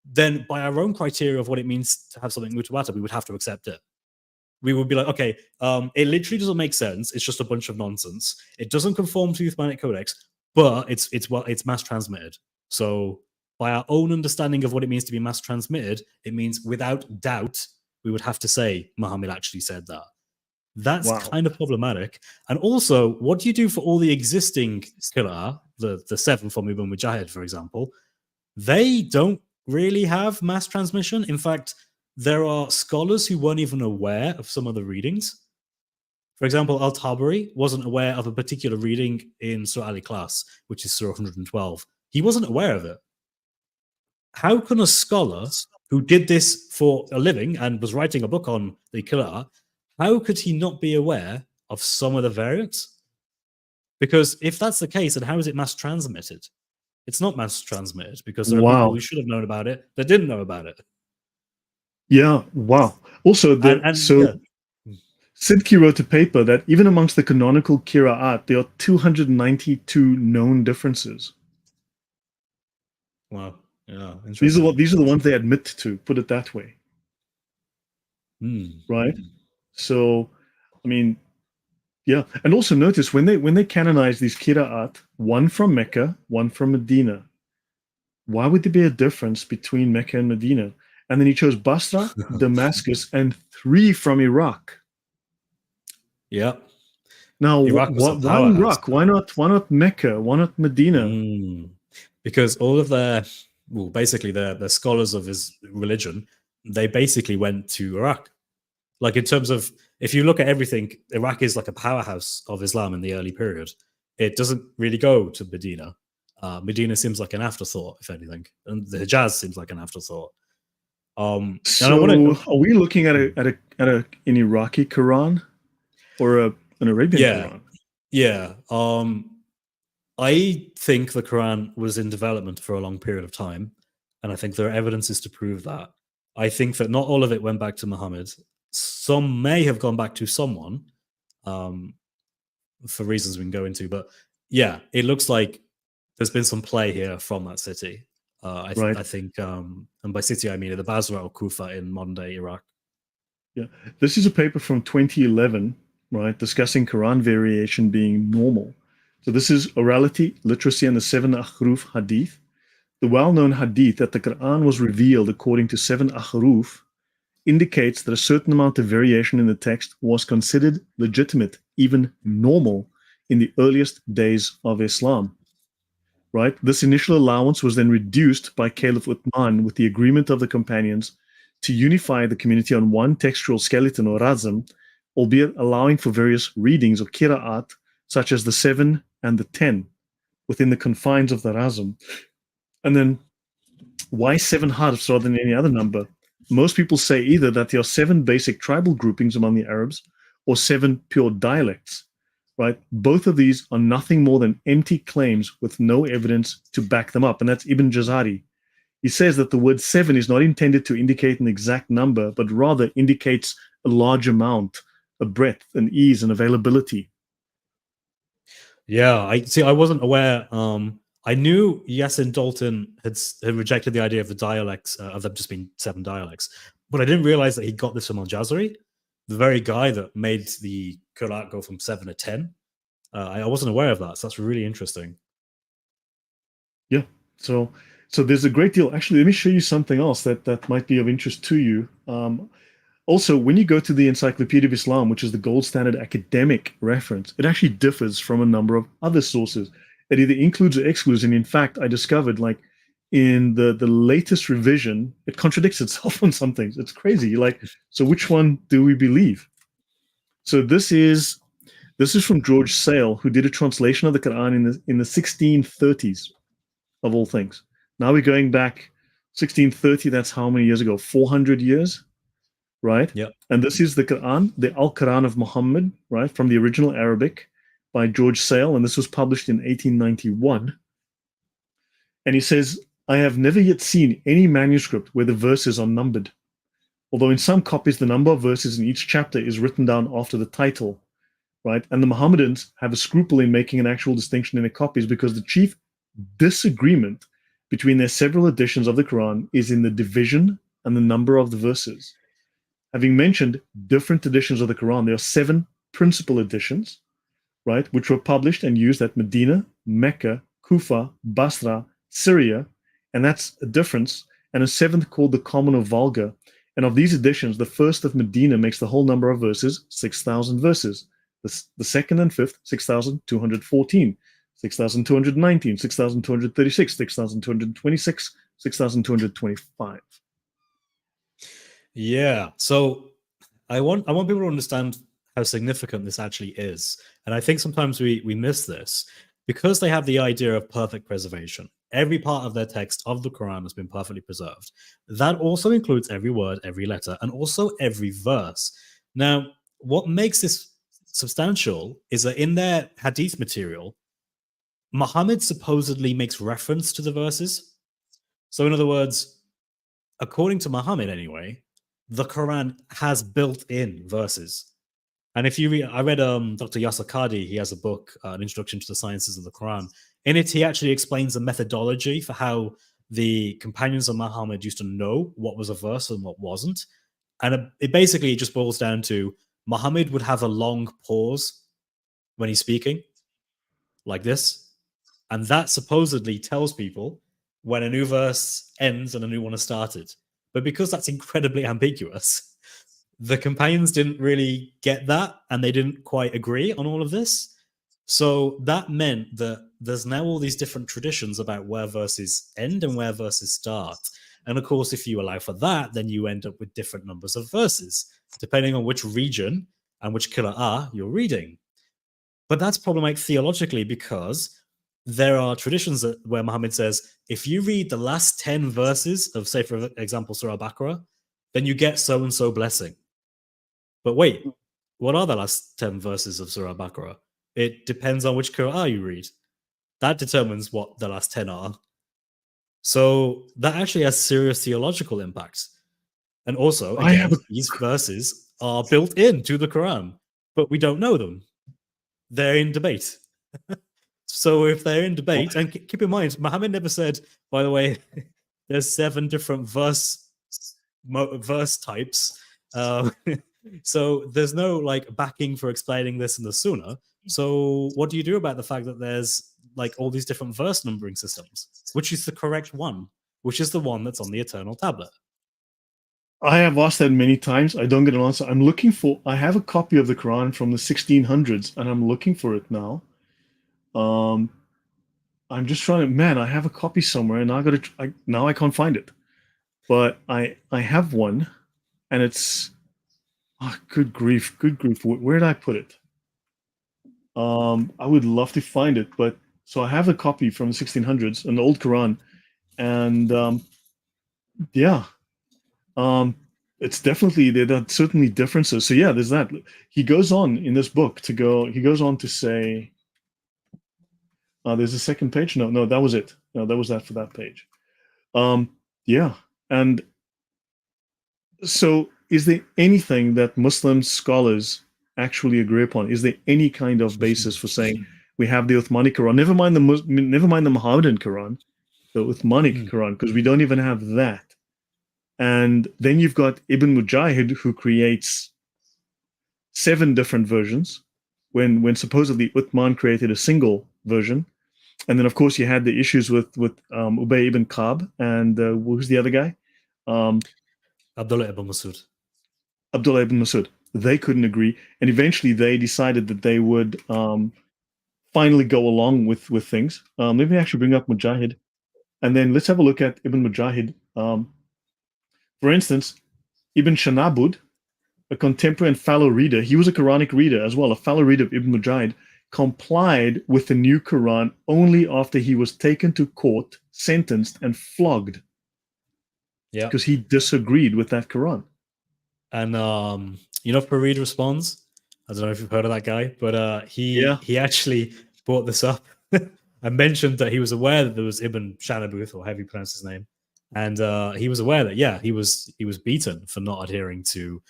then by our own criteria of what it means to have something mutawatir, we would have to accept it. We would be like, okay, it literally doesn't make sense. It's just a bunch of nonsense. It doesn't conform to the Uthmanic Codex, but it's mass transmitted. So by our own understanding of what it means to be mass transmitted, it means without doubt, we would have to say Muhammad actually said that. That's kind of problematic. And also, what do you do for all the existing Qira'at, the 7 from Ibn Mujahid, for example? They don't really have mass transmission. In fact, there are scholars who weren't even aware of some of the readings. For example, Al-Tabari wasn't aware of a particular reading in Surah Al-Ikhlas, which is Surah 112. He wasn't aware of it. How can a scholar who did this for a living and was writing a book on the Qira'at, how could he not be aware of some of the variants? Because if that's the case, then how is it mass transmitted? It's not mass transmitted because there are people who should have known about it that didn't know about it.
Yeah, wow. Also, Sidki wrote a paper that even amongst the canonical Qira'at, there are 292 known differences.
Wow. Yeah.
These are the ones they admit to, put it that way. Right? So, I mean, yeah. And also notice when they canonize these Qira'at, one from Mecca, one from Medina, why would there be a difference between Mecca and Medina? And then he chose Basra, Damascus, and 3 from Iraq.
Yeah.
Now, why Iraq? Why not Mecca? Why not Medina?
Because all of their scholars of his religion, they basically went to Iraq. Like in terms of, if you look at everything, Iraq is like a powerhouse of Islam in the early period. It doesn't really go to Medina. Medina seems like an afterthought, if anything, and the Hijaz seems like an afterthought. And I
So,
want to,
are we looking at an Iraqi Quran or an Arabian
yeah,
Quran?
yeah. I think the Quran was in development for a long period of time, and I think there are evidences to prove that. I think that not all of it went back to Muhammad. Some may have gone back to someone, for reasons we can go into. But yeah, it looks like there's been some play here from that city.
Right.
I think, and by city I mean the Basra or Kufa in modern day Iraq.
Yeah. This is a paper from 2011, right, discussing Quran variation being normal. So this is orality, literacy, and the 7 ahruf hadith. The well-known hadith that the Quran was revealed according to 7 ahruf indicates that a certain amount of variation in the text was considered legitimate, even normal, in the earliest days of Islam. Right? This initial allowance was then reduced by Caliph Uthman with the agreement of the companions to unify the community on one textual skeleton or razm, albeit allowing for various readings or Qira'at, such as the 7 and the 10, within the confines of the razm. And then, why 7 harfs rather than any other number? Most people say either that there are 7 basic tribal groupings among the Arabs or 7 pure dialects. Right? Both of these are nothing more than empty claims with no evidence to back them up. And that's Ibn Jazari. He says that the word 7 is not intended to indicate an exact number, but rather indicates a large amount, a breadth, an ease, and availability.
Yeah, I see. I wasn't aware. I knew Yasin Dalton had rejected the idea of the dialects of them just being 7 dialects, but I didn't realize that he got this from Al Jazari, the very guy that made the Qur'an go from 7 to 10. I wasn't aware of that, so that's really interesting.
Yeah. So there's a great deal. Actually, let me show you something else that might be of interest to you. Also, when you go to the Encyclopedia of Islam, which is the gold standard academic reference, it actually differs from a number of other sources. It either includes or excludes. And in fact, I discovered, like, in the latest revision, it contradicts itself on some things. It's crazy. Like, so which one do we believe? So this is from George Sale, who did a translation of the Quran in the 1630s, of all things. Now we're going back 1630. That's how many years ago? 400 years. Right?
Yeah.
And this is the Quran, the Al-Quran of Muhammad, right, from the original Arabic by George Sale, and this was published in 1891. And he says, I have never yet seen any manuscript where the verses are numbered, although in some copies the number of verses in each chapter is written down after the title, right? And the Mohammedans have a scruple in making an actual distinction in their copies because the chief disagreement between their several editions of the Quran is in the division and the number of the verses. Having mentioned different editions of the Quran, there are 7 principal editions, right, which were published and used at Medina, Mecca, Kufa, Basra, Syria, and that's a difference, and a 7th called the Common or Vulgar. And of these editions, the first of Medina makes the whole number of verses 6,000 verses. The second and fifth, 6,214, 6,219, 6,236, 6,226, 6,225.
Yeah. So I want people to understand how significant this actually is. And I think sometimes we miss this because they have the idea of perfect preservation. Every part of their text of the Quran has been perfectly preserved. That also includes every word, every letter, and also every verse. Now, what makes this substantial is that in their hadith material, Muhammad supposedly makes reference to the verses. So in other words, according to Muhammad anyway, the Quran has built-in verses. And if you read, I read Dr. Yasser Qadi, he has a book, An Introduction to the Sciences of the Quran. In it, he actually explains the methodology for how the companions of Muhammad used to know what was a verse and what wasn't. And it basically just boils down to Muhammad would have a long pause when he's speaking, like this. And that supposedly tells people when a new verse ends and a new one has started. But because that's incredibly ambiguous, the companions didn't really get that, and they didn't quite agree on all of this. So that meant that there's now all these different traditions about where verses end and where verses start. And of course, if you allow for that, then you end up with different numbers of verses. depending on which region and which Qira'ah you're reading. But that's problematic theologically because there are traditions where Muhammad says, if you read the last 10 verses of, say, for example, Surah Baqarah, then you get so-and-so blessing. But wait, what are the last 10 verses of Surah Baqarah? It depends on which Qur'an you read. That determines what the last 10 are. So that actually has serious theological impacts. And also, again, these verses are built into the Quran, but we don't know them. They're in debate. So if they're in debate, and keep in mind, Muhammad never said, by the way, there's 7 different verse types. So there's no like backing for explaining this in the Sunnah. So what do you do about the fact that there's like all these different verse numbering systems? Which is the correct one? Which is the one that's on the eternal tablet?
I have asked that many times. I don't get an answer. I have a copy of the Quran from the 1600s, and I'm looking for it now. I'm just trying to, man, I have a copy somewhere, and now I can't find it. But I have one, and it's, good grief. Where did I put it? I would love to find it, but so I have a copy from the 1600s, an old Quran, and yeah, it's definitely, there are certainly differences. So yeah, there's that. He goes on in this book he goes on to say, there's a second page. No, that was it. No, that was that for that page. Yeah, and so is there anything that Muslim scholars actually agree upon? Is there any kind of basis for saying we have the Uthmani Quran? Never mind the Muhammadan Quran, the Uthmanic Quran, because we don't even have that. And then you've got Ibn Mujahid, who creates 7 different versions when supposedly Uthman created a single version. And then, of course, you had the issues with Ubay ibn Ka'b and who's the other guy?
Abdullah ibn Masud.
Abdullah ibn Masud. They couldn't agree. And eventually they decided that they would finally go along with things. Let me actually bring up Mujahid. And then let's have a look at Ibn Mujahid. For instance, Ibn Shanabud, a contemporary and fellow reader, he was a Quranic reader as well, a fellow reader of Ibn Mujahid, complied with the new Quran only after he was taken to court, sentenced, and flogged. Yeah, because he disagreed with that Quran.
And you know, Farid responds. I don't know if you've heard of that guy, but he actually brought this up. I mentioned that he was aware that there was Ibn Shanabuth, or however you pronounce his name, and he was aware that he was beaten for not adhering to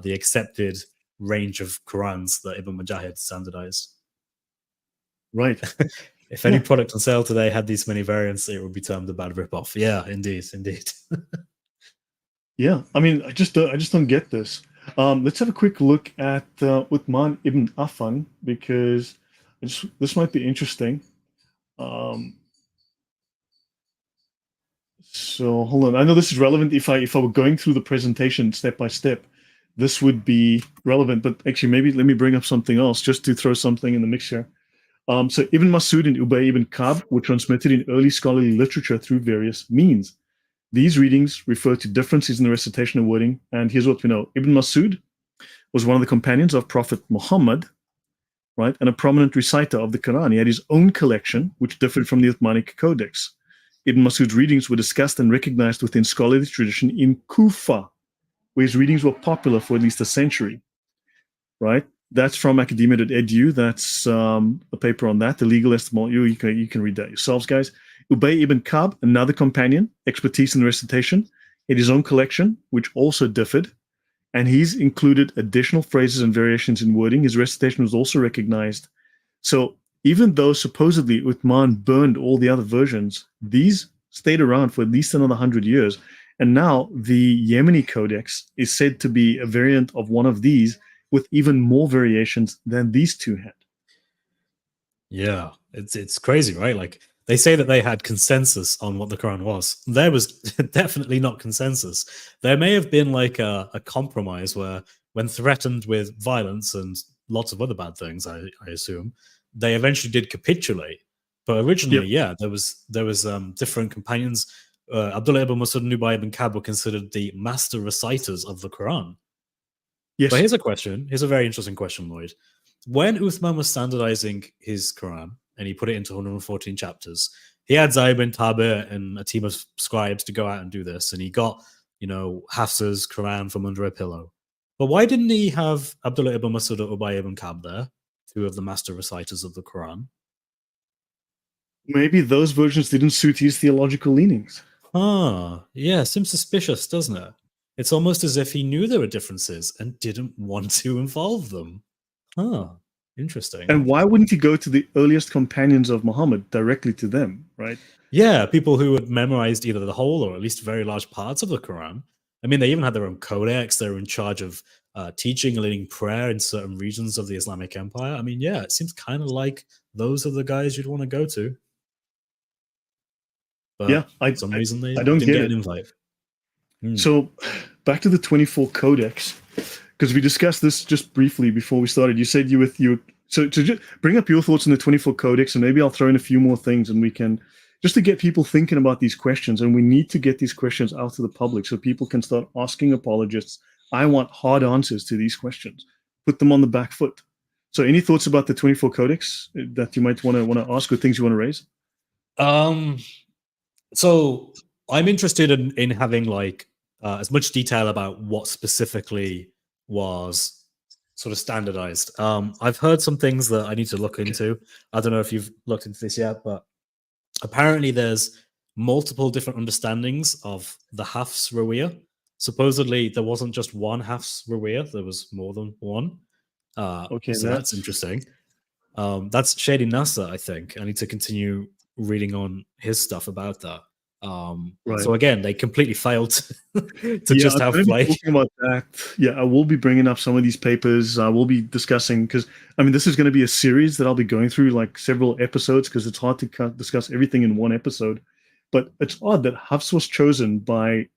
the accepted range of Qurans that Ibn Mujahid standardized.
Right.
If any product on sale today had these many variants, it would be termed a bad ripoff. Yeah, indeed.
Yeah, I mean, I just don't get this. Let's have a quick look at Uthman ibn Affan, because this might be interesting. So hold on. I know this is relevant. If I were going through the presentation step by step, this would be relevant. But actually, maybe let me bring up something else just to throw something in the mix here. So Ibn Masud and Ubay ibn Ka'b were transmitted in early scholarly literature through various means. These readings refer to differences in the recitation and wording. And here's what we know. Ibn Masud was one of the companions of Prophet Muhammad, right, and a prominent reciter of the Quran. He had his own collection, which differed from the Uthmanic Codex. Ibn Masud's readings were discussed and recognized within scholarly tradition in Kufa, where his readings were popular for at least a century, right? That's from academia.edu. That's a paper on that, the legal estimate. You can read that yourselves, guys. Ubay ibn Ka'b, another companion, expertise in the recitation, had his own collection, which also differed, and he's included additional phrases and variations in wording. His recitation was also recognized. So even though supposedly Uthman burned all the other versions, these stayed around for at least another 100 years. And now the Yemeni Codex is said to be a variant of one of these with even more variations than these two had.
Yeah, it's crazy, right? Like, they say that they had consensus on what the Quran was. There was definitely not consensus. There may have been like a compromise where, when threatened with violence and lots of other bad things, I assume, they eventually did capitulate. But originally, there was different companions. Abdullah ibn Masud and Ubay ibn Ka'b were considered the master reciters of the Quran. But
Yes.
here's a question. Here's a very interesting question, Lloyd. When Uthman was standardizing his Quran and he put it into 114 chapters, he had Zayd bin Tabir and a team of scribes to go out and do this, and he got, Hafsa's Quran from under a pillow. But why didn't he have Abdullah ibn Masud or Ubay ibn Ka'b there, two of the master reciters of the Quran?
Maybe those versions didn't suit his theological leanings.
Yeah, seems suspicious, doesn't it? It's almost as if he knew there were differences and didn't want to involve them. Interesting.
And why wouldn't he go to the earliest companions of Muhammad, directly to them, right?
Yeah, people who had memorized either the whole or at least very large parts of the Quran. I mean, they even had their own codex. They were in charge of teaching and leading prayer in certain regions of the Islamic Empire. I mean, yeah, it seems kind of like those are the guys you'd want to go to. But
Yeah,
for some reason they
I don't
didn't
get
get
it.
an invite.
So back to the 24 Codex, because we discussed this just briefly before we started. You said so to just bring up your thoughts on the 24 Codex, and maybe I'll throw in a few more things, and we can just to get people thinking about these questions. And we need to get these questions out to the public so people can start asking apologists. I want hard answers to these questions. Put them on the back foot. So, any thoughts about the 24 Codex that you might want to ask, or things you want to raise?
So I'm interested in having like as much detail about what specifically was sort of standardized. I've heard some things that I need to look into. I don't know if you've looked into this yet, but apparently there's multiple different understandings of the Hafs Rawiyah. Supposedly there wasn't just one Hafs Rawiyah, there was more than one.
Okay,
so that's interesting. That's Shady Nasser, I think. I need to continue reading on his stuff about that.
Right.
So again, they completely failed to just have like
talking about that. Yeah, I will be bringing up some of these papers. I will be discussing, because I mean, this is going to be a series that I'll be going through, like several episodes, because it's hard to discuss everything in one episode. But it's odd that Hafs was chosen by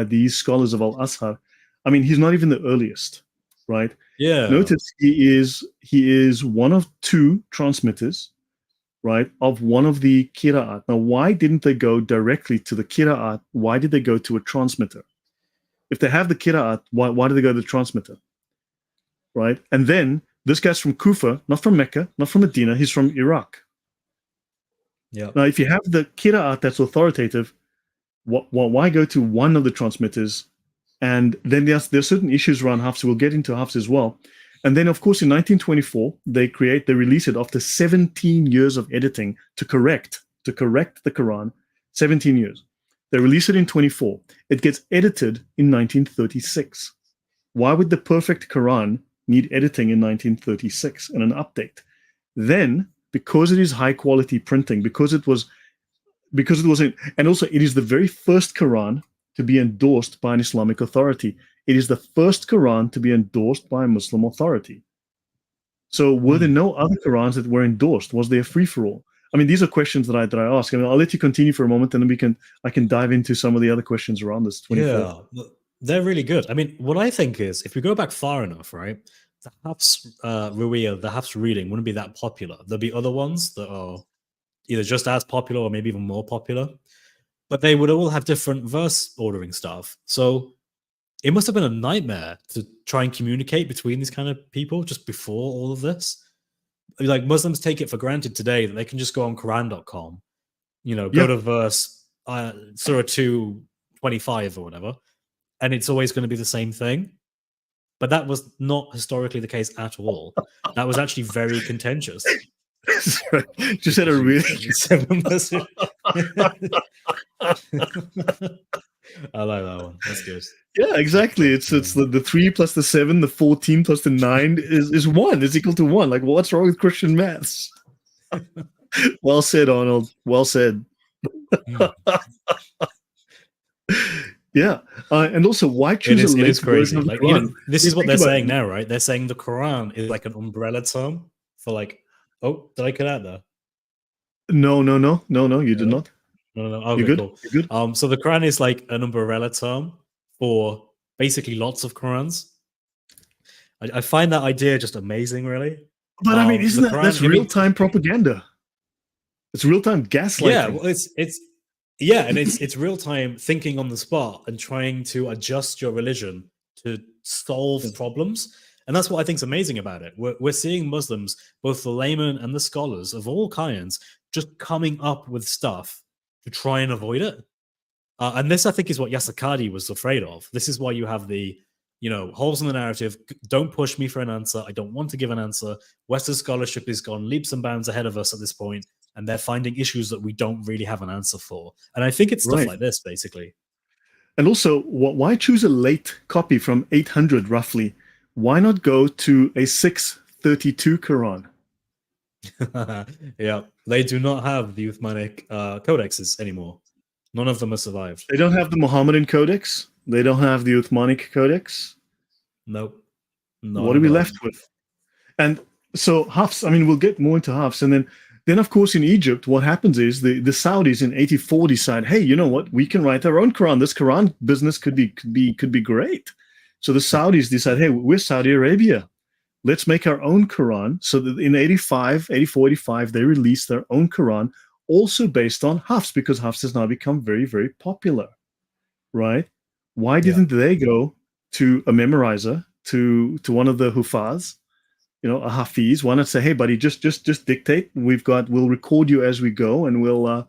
these scholars of Al Azhar. I mean, he's not even the earliest, right?
Yeah.
Notice he is one of two transmitters, right, of one of the Qira'at. Now, why didn't they go directly to the Qira'at? Why did they go to a transmitter? If they have the Qira'at, why did they go to the transmitter? Right? And then this guy's from Kufa, not from Mecca, not from Medina, he's from Iraq.
Yeah.
Now, if you have the Qira'at that's authoritative, why go to one of the transmitters? And then there's certain issues around Hafs. We'll get into Hafs as well. And then, of course, in 1924, they release it after 17 years of editing to correct the Quran. 17 years. They release it in 24. It gets edited in 1936. Why would the perfect Quran need editing in 1936 and an update? Then, because it is high quality printing, because it was, and also it is the very first Quran to be endorsed by an Islamic authority. It is the first Quran to be endorsed by a Muslim authority. So were there no other Qurans that were endorsed? Was there a free-for-all? I mean, these are questions that I ask. I mean, I'll let you continue for a moment, and then I can dive into some of the other questions around this. 24.
Yeah, they're really good. I mean, what I think is, if we go back far enough, right, the Hafs Ruwiyah, the Hafs reading wouldn't be that popular. There'll be other ones that are either just as popular or maybe even more popular, but they would all have different verse ordering stuff. So it must have been a nightmare to try and communicate between these kind of people just before all of this. Like, Muslims take it for granted today that they can just go on Quran.com, go to verse Surah 225 or whatever, and it's always going to be the same thing. But that was not historically the case at all. That was actually very contentious.
Just had a really
I like that one. That's good.
Yeah, exactly. It's the 3 plus the 7, the 14 plus the 9 is 1. Is equal to 1. Like, what's wrong with Christian maths? Well said, Arnold. Well said. Yeah, and also, why choose
it is crazy. Like, this is what they're saying now, right? They're saying the Quran is like an umbrella term for like. Oh, did I cut out there?
No, you did not.
No. Okay,
you're good.
Cool.
You're good.
So the Quran is like an umbrella term for basically lots of Qurans. I find that idea just amazing, really.
But I mean, isn't that's real-time propaganda? It's real-time gaslighting.
Yeah, well, and it's real-time thinking on the spot and trying to adjust your religion to solve problems. And that's what I think is amazing about it. We're seeing Muslims, both the laymen and the scholars of all kinds, just coming up with stuff to try and avoid it. And this, I think, is what Yasakadi was afraid of. This is why you have the, holes in the narrative. Don't push me for an answer. I don't want to give an answer. Western scholarship is gone leaps and bounds ahead of us at this point, and they're finding issues that we don't really have an answer for. And I think it's stuff like this, basically.
And also, why choose a late copy from 800 roughly? Why not go to a 632 Quran?
Yeah, they do not have the Uthmanic codexes anymore. None of them have survived.
They don't have the Mohammedan Codex. They don't have the Uthmanic Codex.
Nope.
What are we left with? And so Hafs, I mean, we'll get more into Hafs. And then of course, in Egypt, what happens is the Saudis in 84 decide, hey, you know what? We can write our own Quran. This Quran business could be great. So the Saudis decide, hey, we're Saudi Arabia. Let's make our own Quran. So that in 84, 85, they release their own Quran, also based on Hafs, because Hafs has now become very, very popular, right? Why didn't they go to a memorizer, to one of the Hufaz, a Hafiz? Why not say, hey, buddy, just dictate. We'll record you as we go, and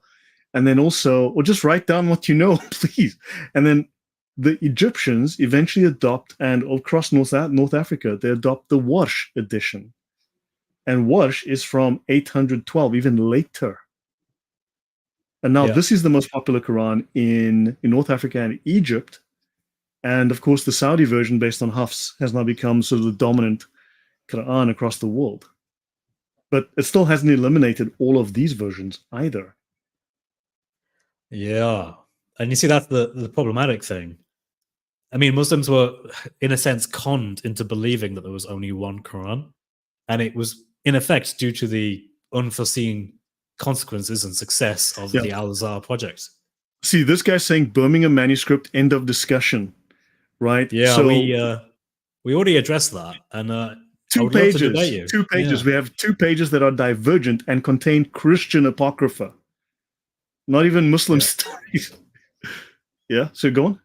and then also, or just write down what you know, please. And then the Egyptians eventually adopt, and across North Africa, they adopt the Warsh edition. And Warsh is from 812, even later. And now this is the most popular Quran in North Africa and Egypt. And of course, the Saudi version based on Hafs has now become sort of the dominant Quran across the world. But it still hasn't eliminated all of these versions either.
Yeah. And you see, that's the problematic thing. I mean, Muslims were, in a sense, conned into believing that there was only one Quran. And it was, in effect, due to the unforeseen consequences and success of the Al-Azhar project.
See, this guy's saying Birmingham manuscript, end of discussion, right?
Yeah, so we already addressed that. And
2 pages. 2 pages. We have 2 pages that are divergent and contain Christian apocrypha. Not even Muslim stories. So go on.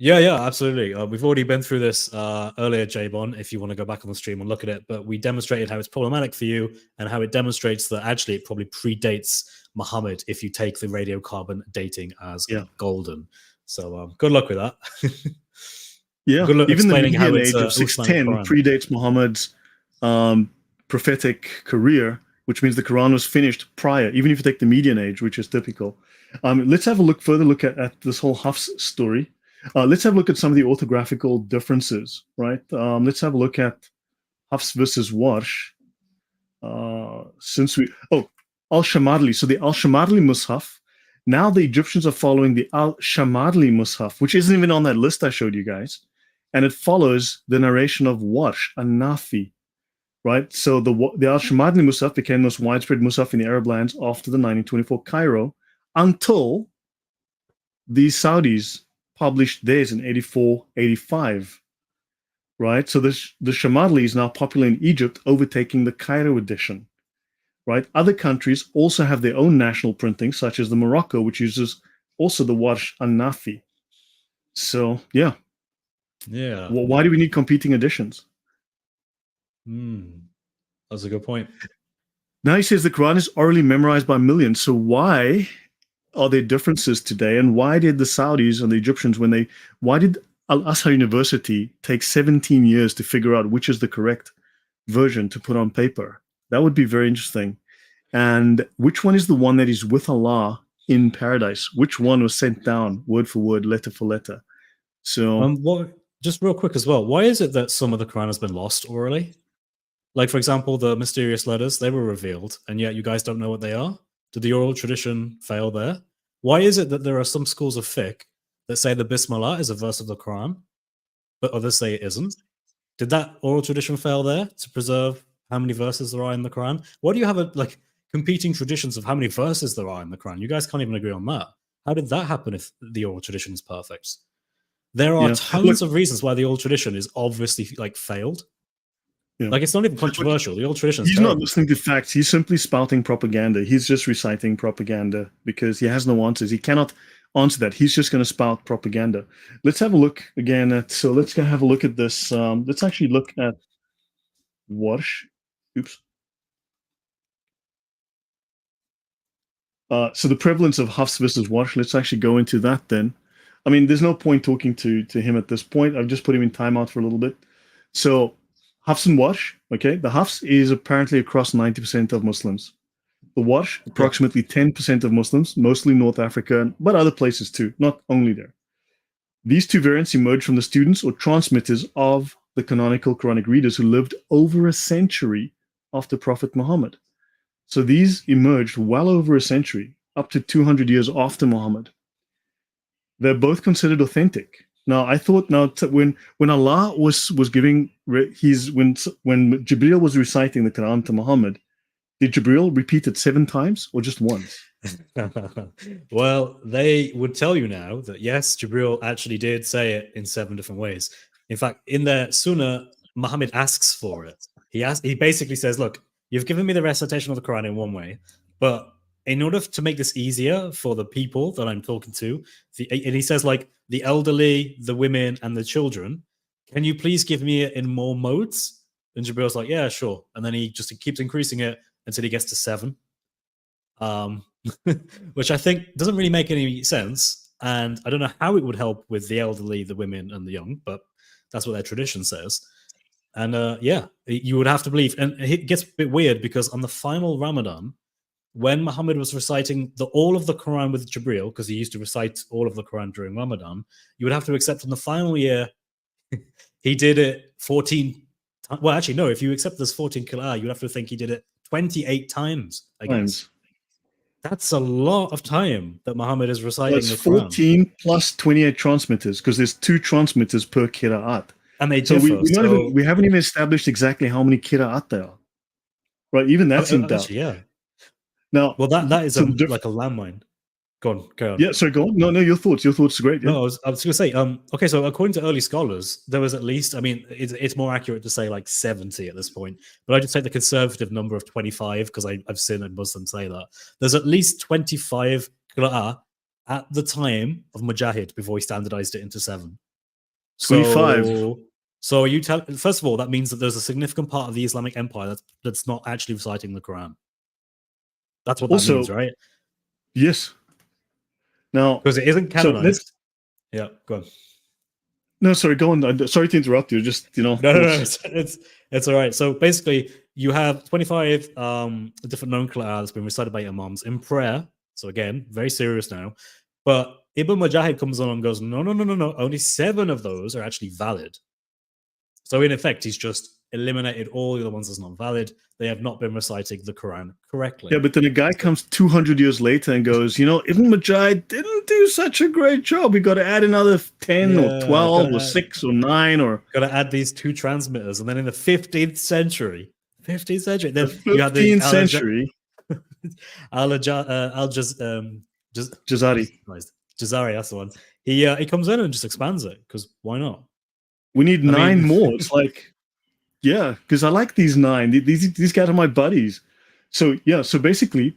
Yeah, absolutely. We've already been through this earlier, Jabon, if you want to go back on the stream and look at it. But we demonstrated how it's problematic for you and how it demonstrates that actually it probably predates Muhammad if you take the radiocarbon dating as golden. So good luck with that.
Good luck even the median age of 610 predates Muhammad's prophetic career, which means the Quran was finished prior, even if you take the median age, which is typical. Let's have a further look at this whole Hafs story. Let's have a look at some of the orthographical differences, right? Let's have a look at Hafs versus Warsh. Al-Shamadli. So the Al-Shamadli Mus'haf, now the Egyptians are following the Al-Shamadli Mus'haf, which isn't even on that list I showed you guys. And it follows the narration of Warsh, An-Nafi, right? So the Al-Shamadli Mus'haf became the most widespread Mus'haf in the Arab lands after the 1924 Cairo, until the Saudis published theirs in 84, 85, right? So the Shamadli is now popular in Egypt, overtaking the Cairo edition, right? Other countries also have their own national printing, such as the Morocco, which uses also the Warsh An-Nafi. So, yeah. Well, why do we need competing editions?
That's a good point.
Now he says the Quran is orally memorized by millions. So why are there differences today? And why did the Saudis and the Egyptians, why did Al-Azhar University take 17 years to figure out which is the correct version to put on paper? That would be very interesting. And which one is the one that is with Allah in paradise? Which one was sent down word for word, letter for letter? So,
just real quick as well, why is it that some of the Quran has been lost orally? Like, for example, the mysterious letters, they were revealed, and yet you guys don't know what they are? Did the oral tradition fail there? Why is it that there are some schools of fiqh that say the Bismillah is a verse of the Quran, but others say it isn't? Did that oral tradition fail there to preserve how many verses there are in the Quran? Why do you have competing traditions of how many verses there are in the Quran? You guys can't even agree on that. How did that happen if the oral tradition is perfect? There are tons of reasons why the old tradition is obviously failed. It's not even controversial. The old tradition is terrible.
Not listening to facts. He's simply spouting propaganda. He's just reciting propaganda because he has no answers. He cannot answer that. He's just going to spout propaganda. Let's have a look again at. So let's go have a look at this. Let's actually look at Warsh. Oops. So the prevalence of Hafs versus Warsh. Let's actually go into that then. I mean, there's no point talking to him at this point. I've just put him in timeout for a little bit. So Hafs and Warsh. Okay, the Hafs is apparently across 90% of Muslims. The Warsh, approximately 10% of Muslims, mostly North Africa, but other places too, not only there. These two variants emerged from the students or transmitters of the canonical Quranic readers who lived over a century after Prophet Muhammad. So these emerged well over a century, up to 200 years after Muhammad. They're both considered authentic. Now, I thought when Allah was giving when Jibreel was reciting the Quran to Muhammad, did Jibreel repeat it 7 times or just once?
Well, they would tell you now that yes, Jibreel actually did say it in 7 different ways. In fact, in the Sunnah, Muhammad asks for it. He basically says, look, you've given me the recitation of the Quran in one way, but in order to make this easier for the people that I'm talking to, and he says, like, the elderly, the women, and the children, can you please give me it in more modes? And Jibreel's like, yeah, sure. And then he keeps increasing it until he gets to 7. Which I think doesn't really make any sense. And I don't know how it would help with the elderly, the women, and the young, but that's what their tradition says. And yeah, you would have to believe. And it gets a bit weird because on the final Ramadan, when Muhammad was reciting all of the Quran with Jibreel, because he used to recite all of the Quran during Ramadan, you would have to accept in the final year, he did it 14 times. Well, actually, no, if you accept this 14 Qira'at, you'd have to think he did it 28 times, I guess. That's a lot of time that Muhammad is reciting the Quran.
14 plus 28 transmitters, because there's 2 transmitters per Qira'at.
And they differ.
We haven't even established exactly how many Qira'at there are. Right, even that's in doubt.
Actually, yeah.
Now,
well, that is like a landmine. Go on.
Yeah, sorry, go on. No, your thoughts. Your thoughts are great. Yeah.
No, I was going to say, okay, so according to early scholars, there was at least, I mean, it's more accurate to say like 70 at this point, but I just take the conservative number of 25 because I've seen a Muslim say that. There's at least 25 Qira'at at the time of Mujahid before he standardized it into 7.
25.
So you tell, first of all, that means that there's a significant part of the Islamic Empire that's not actually reciting the Quran. That's what that means, right?
Yes. Now,
because it isn't canonized. Yeah, go on.
No, sorry, go on. Sorry to interrupt you. Just,
No, it's all right. So basically, you have 25 different known Qur'an that's been recited by imams in prayer. So again, very serious now. But Ibn Mujahid comes on and goes, no. Only 7 of those are actually valid. So in effect, he's just eliminated all the other ones that's not valid. They have not been reciting the Quran correctly.
Yeah, but then a guy comes 200 years later and goes, Ibn Mujahid didn't do such a great job. We got to add another 10 or 12 or 6 or 9 or...
Got to add these 2 transmitters. And then in the 15th century, then you
had the 15th century.
Jazari, that's the one. He comes in and just expands it, because why not?
We need 9 more. It's like... Yeah, because I like these 9. These guys are my buddies. So yeah, so basically,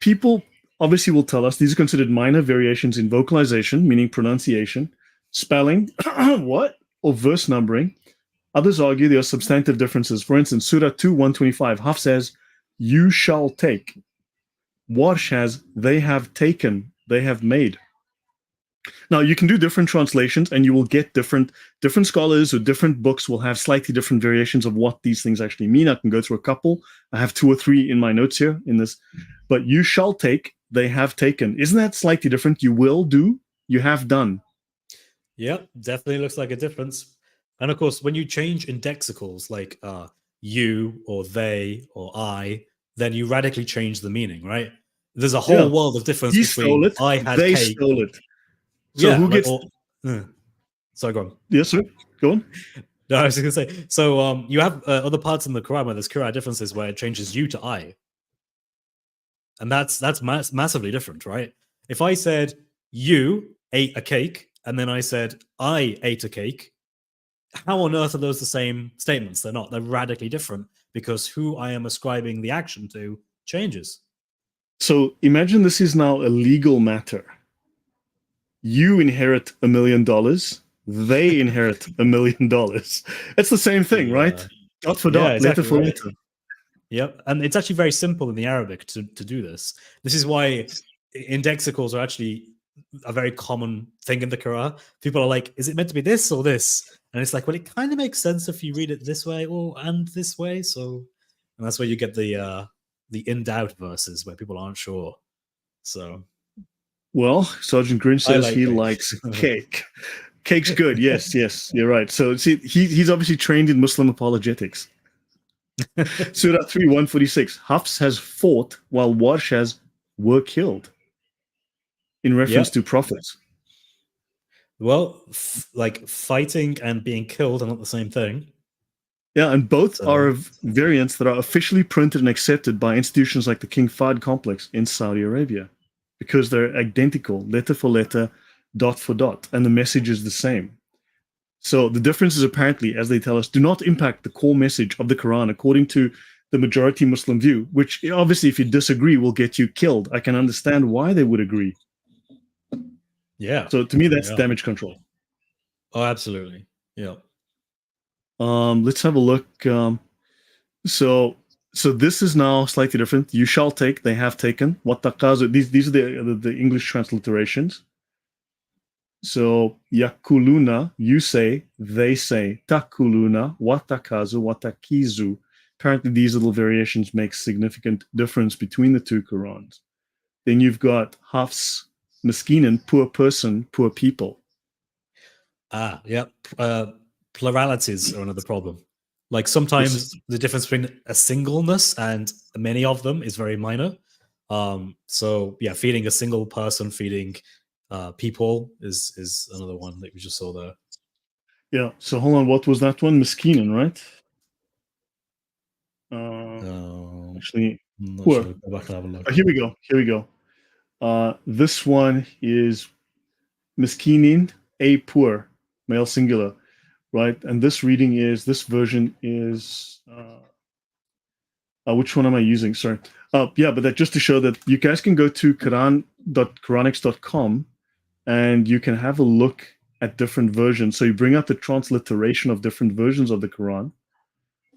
people obviously will tell us these are considered minor variations in vocalization, meaning pronunciation, spelling, or verse numbering. Others argue there are substantive differences. For instance, Surah 2, 125, Haf says, "You shall take." Warsh has, "They have taken," "They have made." Now, you can do different translations and you will get different scholars or different books will have slightly different variations of what these things actually mean. I can go through a couple. I have 2 or 3 in my notes here in this. But "you shall take," "they have taken." Isn't that slightly different? You will do, you have done.
Yep, definitely looks like a difference. And of course, when you change indexicals like you or they or I, then you radically change the meaning, right? There's a whole world of difference between
it,
I had
they
cake.
stole it. So who gets...
Sorry, go on.
Yes, sir. Go on.
No, I was going to say, so you have other parts in the Quran where there's Qur'an differences where it changes you to I. And that's massively different, right? If I said, you ate a cake, and then I said, I ate a cake, how on earth are those the same statements? They're not. They're radically different because who I am ascribing the action to changes.
So imagine this is now a legal matter. You inherit $1 million. They inherit $1 million. It's the same thing, right? Dot for
Yeah,
dot, letter
exactly
for
right.
letter.
Yep, and it's actually very simple in the Arabic to do this. This is why indexicals are actually a very common thing in the Quran. People are like, "Is it meant to be this or this?" And it's like, well, it kind of makes sense if you read it this way or and this way. So, and that's where you get the in doubt verses where people aren't sure. So,
Well, Sergeant Grinch
I
says
like
he
cake.
likes cake. Cake's good. Yes, yes, you're right. So see, he's obviously trained in Muslim apologetics. Surah 3, 146. Hafs has fought while Warsh has were killed in reference
Yep.
to prophets.
Well, like fighting and being killed are not the same thing.
Yeah, and both
So,
are variants that are officially printed and accepted by institutions like the King Fahd complex in Saudi Arabia because they're identical, letter for letter, dot for dot, and the message is the same. So the differences apparently, as they tell us, do not impact the core message of the Quran according to the majority Muslim view, which obviously, if you disagree, will get you killed. I can understand why they would agree.
yeah.
So to me, that's
Yeah.
damage control.
Oh, absolutely. Yeah.
Let's have a look. So this is now slightly different. You shall take, they have taken. Wattaqazu, these are the English transliterations. So yakuluna, you say, they say. Takuluna, watakazu, watakizu. Apparently, these little variations make significant difference between the two Qurans. Then you've got Hafs, miskinin, poor person, poor people.
Ah, yeah. Pluralities are another problem. Like
Yes.
sometimes the difference between a singleness and many of them is very minor. So yeah, feeding a single person, feeding people is another one that we just saw there.
Yeah. So hold on. What was that one? Miskinin, right? Actually,
I'm not
poor.
sure. Go back and have a look.
Here we go. Here we go. This one is miskinin, a poor, male singular, right? And this reading is, this version is, which one am I using? Sorry. Yeah, but that just to show that you guys can go to Quranics.com and you can have a look at different versions. So you bring up the transliteration of different versions of the Quran,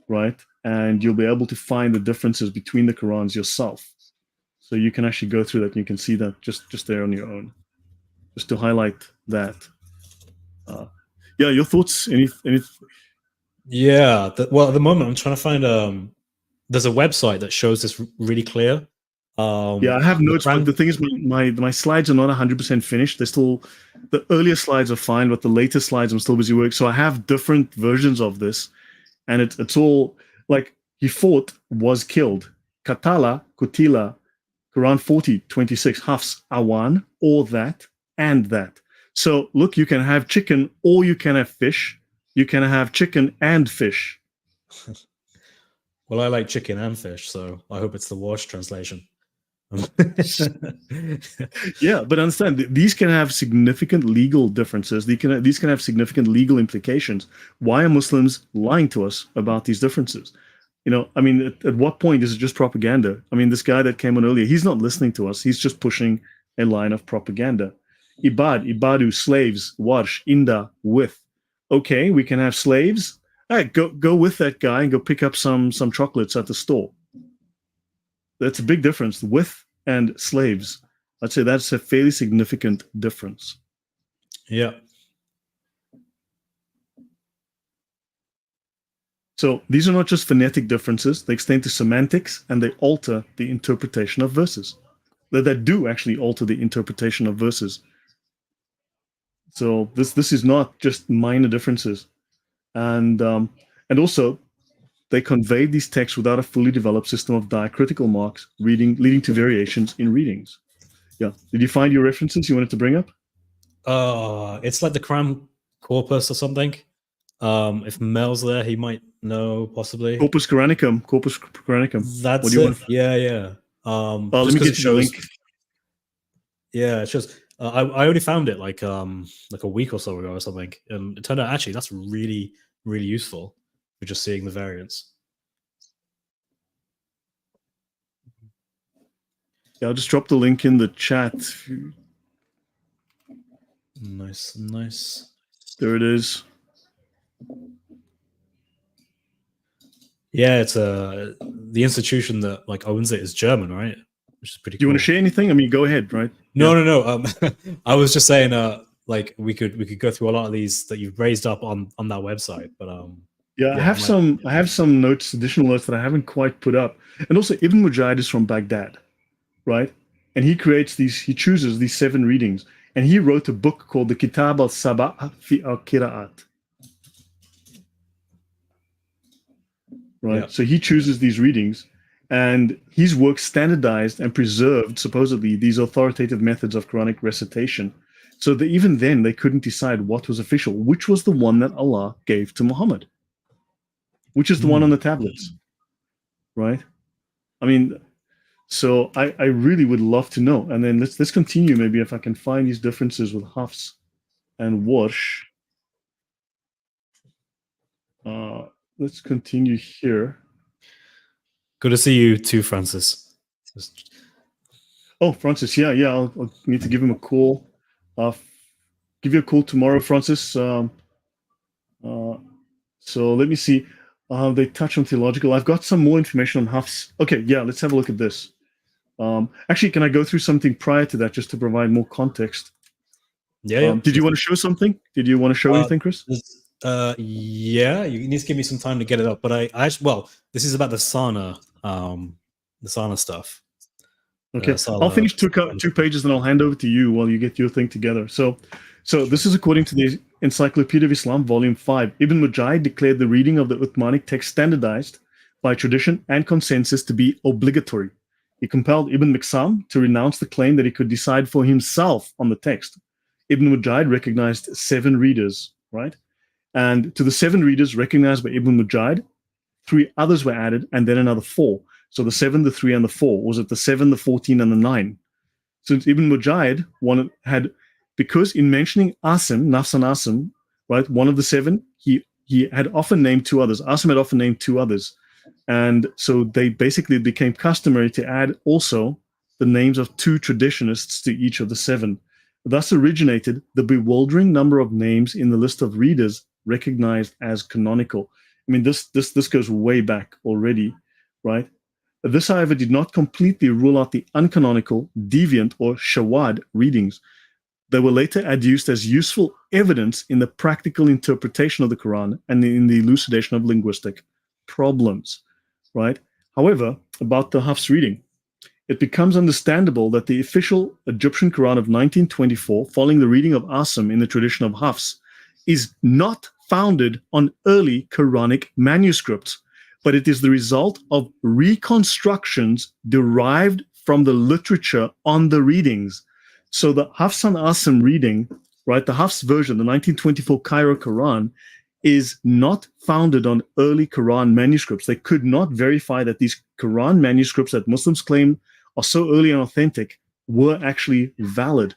right? And you'll be able to find the differences between the Qurans yourself. So you can actually go through that and you can see that just there on your own. Just to highlight that. Yeah, your thoughts? Any?
Yeah. Well, at the moment, I'm trying to find. There's a website that shows this really clear.
Yeah, I have
The
notes, but the
Frank.
thing is, my slides are not 100% finished. They're still, the earlier slides are fine, but the later slides I'm still busy working. So I have different versions of this, and it's all like he fought, was killed. Katala, Kutila, Quran 40:26, Hafs, Awan, or that, and that. So look, you can have chicken or you can have fish. You can have chicken and fish.
Well, I like chicken and fish, so I hope it's the Wash translation.
Yeah, but understand these can have significant legal differences. These can have significant legal implications. Why are Muslims lying to us about these differences? You know, I mean, at what point is it just propaganda? I mean, this guy that came on earlier, he's not listening to us. He's just pushing a line of propaganda. Ibadu, slaves, warsh, inda, with. Okay, we can have slaves. All right, go with that guy and go pick up some chocolates at the store. That's a big difference. With and slaves. I'd say that's a fairly significant difference.
Yeah.
So these are not just phonetic differences, they extend to semantics and they alter the interpretation of verses. That do actually alter the interpretation of verses. So this is not just minor differences. And also they conveyed these texts without a fully developed system of diacritical marks, leading to variations in readings. Yeah. Did you find your references you wanted to bring up?
It's like the Cram Corpus or something. If Mel's there, he might know possibly.
Corpus Quranicum. Corpus Quranicum.
That's
What do you
it.
want?
Yeah, yeah.
Let
Just
me
because it
get you the
shows.
link.
Yeah, it shows. I only found it like a week or so ago or something, and it turned out actually that's really really useful for just seeing the variants.
Yeah, I'll just drop the link in the chat.
Nice, nice.
There it is.
Yeah, it's the institution that like owns it is German, right? Which is pretty
Do you
cool.
want to share anything? I mean, go ahead, right?
No, no. I was just saying, like we could go through a lot of these that you've raised up on that website, but
Yeah, I have some notes, additional notes that I haven't quite put up. And also, Ibn Mujahid is from Baghdad, right? And he chooses these 7 readings, and he wrote a book called the Kitab al-Sab'a fi al-Qira'at, right?
Yeah.
So he chooses these readings, and his work standardized and preserved, supposedly, these authoritative methods of Quranic recitation. So that even then, they couldn't decide what was official, which was the one that Allah gave to Muhammad, which is the one on the tablets, right? I mean, so I really would love to know. And then let's continue, maybe if I can find these differences with Hafs and Warsh. Let's continue here.
Good to see you too, Francis.
Oh, Francis, yeah, I'll need to give him a call. Give you a call tomorrow, Francis. So let me see. They touch on theological. I've got some more information on Hafs. Okay, yeah, let's have a look at this. Actually, can I go through something prior to that just to provide more context?
Yeah.
Did you want to show something? Did you want to show anything, Chris?
Yeah, you need to give me some time to get it up. But I actually, well, this is about the Sana stuff.
Okay, I'll finish 2 pages, and I'll hand over to you while you get your thing together. So this is according to the Encyclopedia of Islam, Volume 5. Ibn Mujahid declared the reading of the Uthmanic text standardized by tradition and consensus to be obligatory. He compelled Ibn Miqsam to renounce the claim that he could decide for himself on the text. Ibn Mujahid recognized 7 readers, right? And to the 7 readers recognized by Ibn Mujahid, 3 others were added, and then another 4. So the 7, the 3, and the 4. Was it the 7, the 14, and the 9? Since Ibn Mujahid because in mentioning Asim, Nafs and Asim, right, one of the 7, he had often named 2 others. Asim had often named 2 others. And so they basically became customary to add also the names of 2 traditionists to each of the 7. Thus originated the bewildering number of names in the list of readers recognized as canonical. I mean, this goes way back already, right? This, however, did not completely rule out the uncanonical, deviant, or shawad readings. They were later adduced as useful evidence in the practical interpretation of the Quran and in the elucidation of linguistic problems, right? However, about the Hafs reading, it becomes understandable that the official Egyptian Quran of 1924, following the reading of Asim in the tradition of Hafs, is not founded on early Quranic manuscripts, but it is the result of reconstructions derived from the literature on the readings. So the Hafs and Asim reading, right, the Hafs version, the 1924 Cairo Quran, is not founded on early Quran manuscripts. They could not verify that these Quran manuscripts that Muslims claim are so early and authentic were actually valid.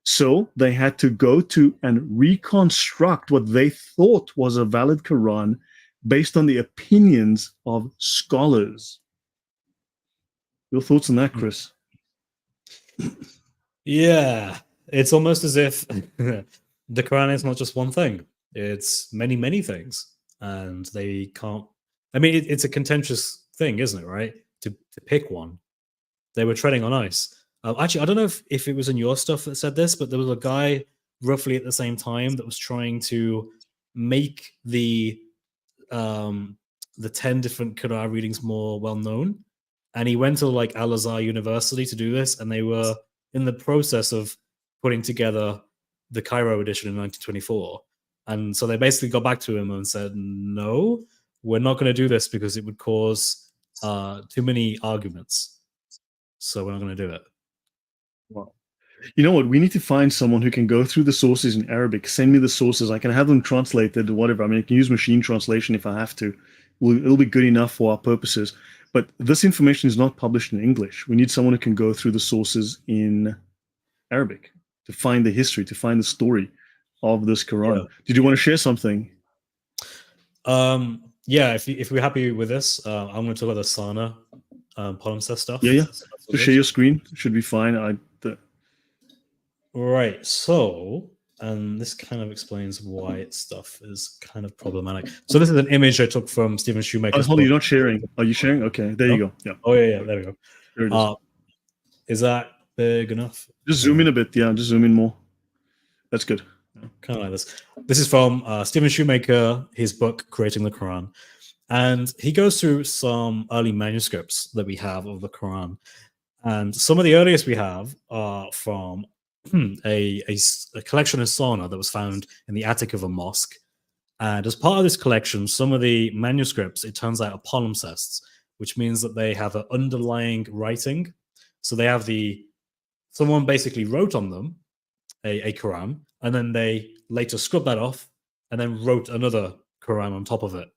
So they had to go to and reconstruct what they thought was a valid Quran based on the opinions of scholars. Your thoughts on that, Chris?
Yeah, it's almost as if the Quran is not just one thing. It's many, many things. And they can't... I mean, it's a contentious thing, isn't it, right? To pick one. They were treading on ice. Actually, I don't know if it was in your stuff that said this, but there was a guy roughly at the same time that was trying to make the 10 different Quran readings more well known, and he went to like Al Azhar University to do this, and they were in the process of putting together the Cairo edition in 1924, and so they basically got back to him and said, "No, we're not going to do this because it would cause too many arguments, so we're not going to do it."
Wow. You know what? We need to find someone who can go through the sources in Arabic. Send me the sources. I can have them translated or whatever. I mean, I can use machine translation if I have to. It'll be good enough for our purposes. But this information is not published in English. We need someone who can go through the sources in Arabic to find the history, to find the story of this Quran. Yeah. Did you want to share something?
Yeah, if we're happy with this, I'm going to talk about the Sana palimpsest stuff.
Yeah. So share your screen. Should be fine.
Right. So And this kind of explains why stuff is kind of problematic. So this is an image I took from Stephen Shoemaker's
Holly,
book.
you're not sharing. Are you sharing? Okay, there you go. Yeah.
Oh yeah, there we go.
There it is.
Is that big enough?
Just zoom in a bit. Yeah, just zoom in more. That's good. Yeah.
Kind of like this. This is from Stephen Shoemaker, his book, Creating the Quran. And he goes through some early manuscripts that we have of the Quran. And some of the earliest we have are from a collection of Sana that was found in the attic of a mosque. And as part of this collection, some of the manuscripts, it turns out, are palimpsests, which means that they have an underlying writing. So they have someone basically wrote on them a Quran, and then they later scrubbed that off and then wrote another Quran on top of it.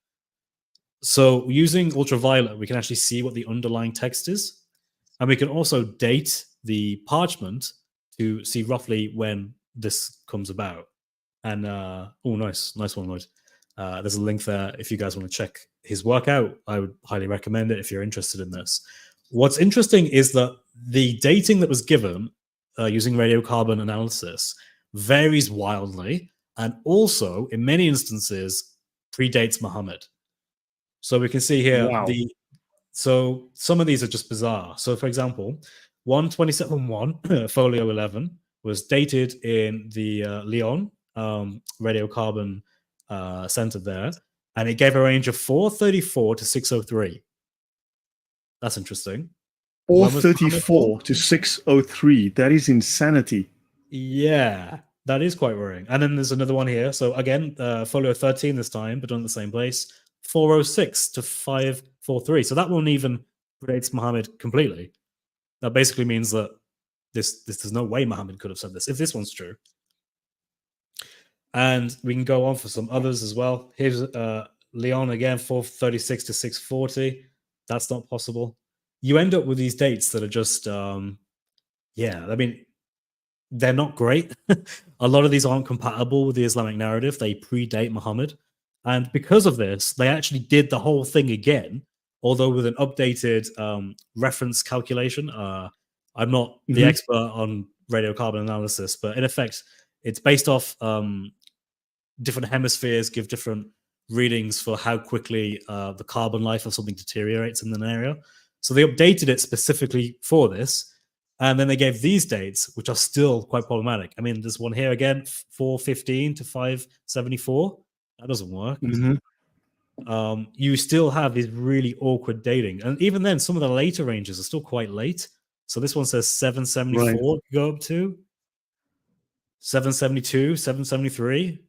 So using ultraviolet, we can actually see what the underlying text is. And we can also date the parchment to see roughly when this comes about. And oh, nice one, Lloyd. There's a link there if you guys want to check his work out. I would highly recommend it if you're interested in this. What's interesting is that the dating that was given using radiocarbon analysis varies wildly, and also in many instances predates Muhammad. So we can see here so some of these are just bizarre. So for example, 127.1 folio 11 was dated in the Lyon radiocarbon center there, and it gave a range of 434 to 603. That's interesting.
434 to 603. That is insanity.
Yeah, that is quite worrying. And then there's another one here. So again, folio 13 this time, but on the same place. 406 to 543. So that one even predates Muhammad completely. That basically means that there's no way Muhammad could have said this, if this one's true. And we can go on for some others as well. Here's Leon again, 436 to 640. That's not possible. You end up with these dates that are just, yeah, I mean, they're not great. A lot of these aren't compatible with the Islamic narrative. They predate Muhammad. And because of this, they actually did the whole thing again, although with an updated reference calculation. I'm not the expert on radiocarbon analysis, but in effect, it's based off different hemispheres give different readings for how quickly the carbon life of something deteriorates in an area. So they updated it specifically for this. And then they gave these dates, which are still quite problematic. I mean, there's one here again, 415 to 574. That doesn't work. You still have this really awkward dating. And even then, some of the later ranges are still quite late. So this one says 774 go up to 772, 773,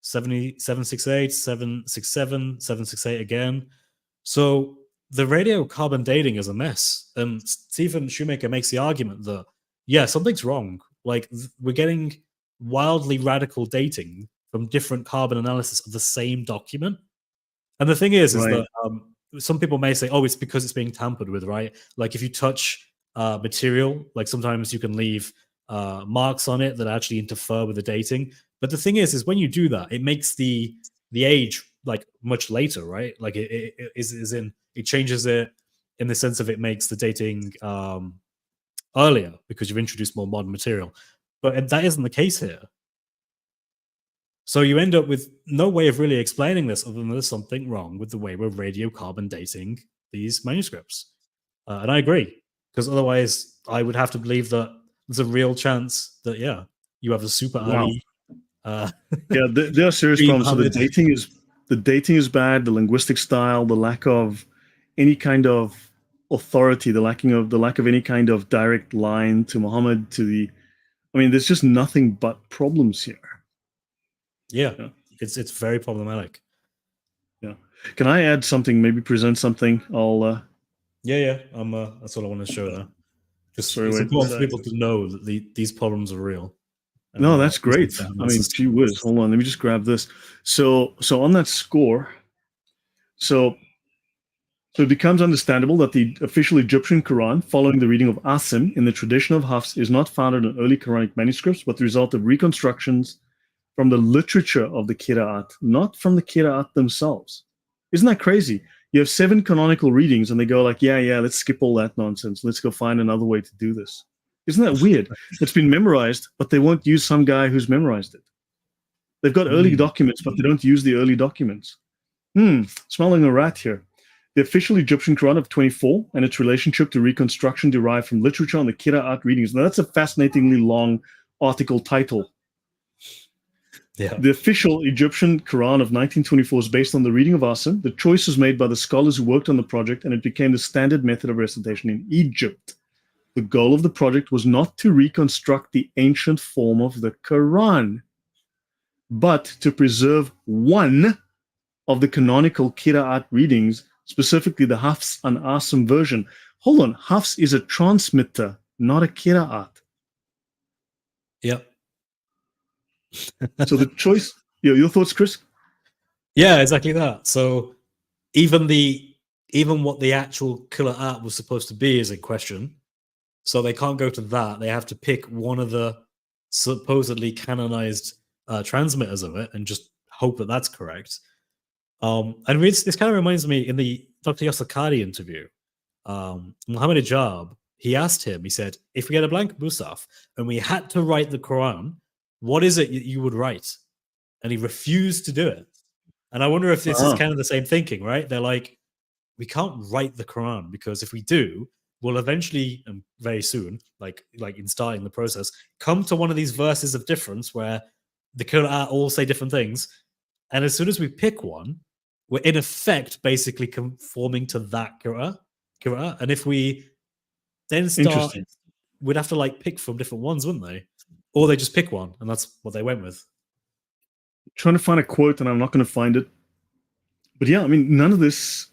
768, 767, 768 again. So the radiocarbon dating is a mess. And Stephen Shoemaker makes the argument that, yeah, something's wrong. Like, we're getting wildly radical dating from different carbon analysis of the same document. And the thing is that some people may say, oh, it's because it's being tampered with, right? Like, if you touch material, like sometimes you can leave marks on it that actually interfere with the dating. But the thing is when you do that, it makes the age like much later, right? Like it changes it in the sense of it makes the dating earlier because you've introduced more modern material. But that isn't the case here. So you end up with no way of really explaining this other than there's something wrong with the way we're radiocarbon dating these manuscripts. And I agree, because otherwise I would have to believe that there's a real chance that, yeah, you have a super early...
yeah, there are serious problems. So the dating is bad, the linguistic style, the lack of any kind of authority, the lack of any kind of direct line to Muhammad, there's just nothing but problems here.
Yeah. It's very problematic.
Yeah. Can I add something, maybe present something? I'll
that's what I want to show there. It's important for people to know that these problems are real.
No, that's great. Gee whiz. Hold on, let me just grab this. So on that score, so it becomes understandable that the official Egyptian Quran, following the reading of Asim in the tradition of Hafs, is not founded in early Quranic manuscripts, but the result of reconstructions from the literature of the Qira'at, not from the Qira'at themselves. Isn't that crazy? You have 7 canonical readings, and they go like, yeah, let's skip all that nonsense. Let's go find another way to do this. Isn't that weird? It's been memorized, but they won't use some guy who's memorized it. They've got early documents, but they don't use the early documents. Smelling a rat here. The official Egyptian Quran of 24 and its relationship to reconstruction derived from literature on the Qira'at readings. Now, that's a fascinatingly long article title.
Yeah.
The official Egyptian Quran of 1924 is based on the reading of Asim. The choice was made by the scholars who worked on the project, and it became the standard method of recitation in Egypt. The goal of the project was not to reconstruct the ancient form of the Quran, but to preserve one of the canonical Qira'at readings, specifically the Hafs and Asim version. Hold on, Hafs is a transmitter, not a Qira'at.
Yep.
So the choice, your thoughts, Chris?
Yeah, exactly that. So even what the actual Qira'at was supposed to be is in question. So they can't go to that. They have to pick one of the supposedly canonized transmitters of it and just hope that that's correct. And this kind of reminds me in the Dr. Yasser Qadi interview, Muhammad Ijab, he asked him, he said, if we had a blank Musaf and we had to write the Quran, what is it you would write? And he refused to do it. And I wonder if this is kind of the same thinking, right? They're like, we can't write the Quran because if we do, we'll eventually, and very soon, like in starting the process, come to one of these verses of difference where the Qur'an all say different things. And as soon as we pick one, we're in effect basically conforming to that Qur'an. And if we then start, we'd have to like pick from different ones, wouldn't they? Or they just pick one, and that's what they went with.
Trying to find a quote, and I'm not going to find it. But yeah, I mean, none of this.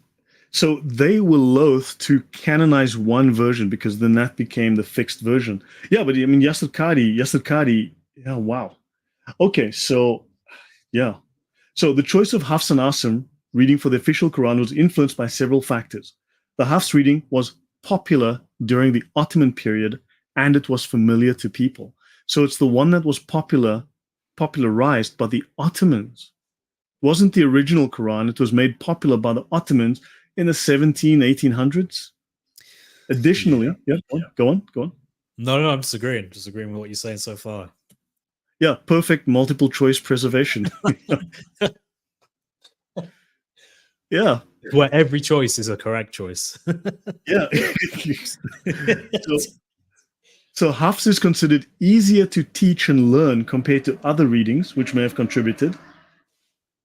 So they were loath to canonize one version because then that became the fixed version. Yeah, but I mean, Yasser Qadi, yeah, wow. Okay, so yeah. So the choice of Hafs and Asim reading for the official Quran was influenced by several factors. The Hafs reading was popular during the Ottoman period, and it was familiar to people. So it's the one that was popularized by the Ottomans. It wasn't the original Quran. It was made popular by the Ottomans in the 1800s. Additionally, go on.
No, I'm disagreeing with what you're saying so far.
Yeah, perfect multiple choice preservation. Yeah.
Where every choice is a correct choice.
Yeah. So Hafs is considered easier to teach and learn compared to other readings, which may have contributed.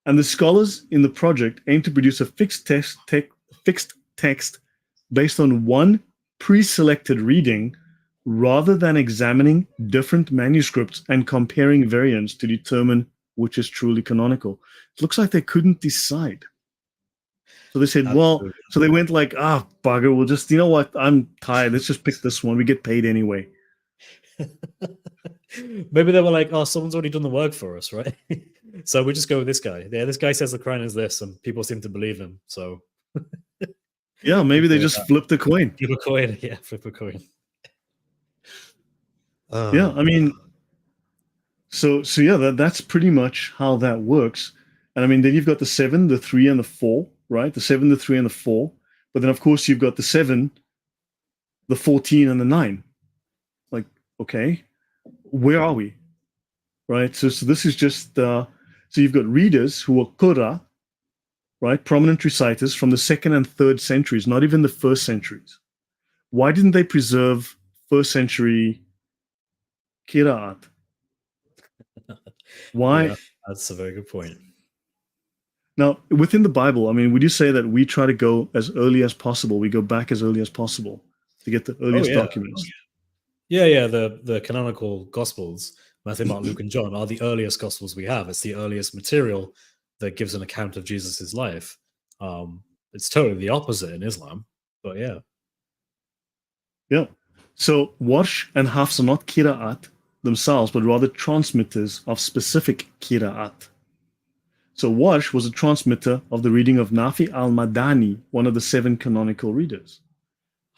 And the scholars in the project aim to produce a fixed text based on one pre-selected reading rather than examining different manuscripts and comparing variants to determine which is truly canonical. It looks like they couldn't decide. So they said, so they went like, bugger, we'll just, you know what, I'm tired. Let's just pick this one. We get paid anyway.
Maybe they were like, someone's already done the work for us, right? So we just go with this guy. Yeah, this guy says the Quran is this, and people seem to believe him. So
yeah, maybe they just flipped a coin.
Flip a coin. Yeah, flip a coin.
Yeah, I mean, so yeah, that's pretty much how that works. And I mean, then you've got the 7, the 3, and the 4, right? The 7, the 3, and the 4. But then, of course, you've got the 7, the 14, and the 9. Like, okay, where are we? Right? So this is just, so you've got readers who are Qurra, right? Prominent reciters from the 2nd and 3rd centuries, not even the 1st centuries. Why didn't they preserve 1st century Qira'at? Why?
Yeah, that's a very good point.
Now, within the Bible, I mean, would you say that we try to go as early as possible? We go back as early as possible to get the earliest documents.
Yeah, the canonical Gospels, Matthew, Mark, Luke, and John, are the earliest Gospels we have. It's the earliest material that gives an account of Jesus's life. It's totally the opposite in Islam, but yeah.
Yeah. So Warsh and Hafs are not Qira'at themselves, but rather transmitters of specific Qira'at. So Warsh was a transmitter of the reading of Nafi al-Madani, one of the 7 canonical readers.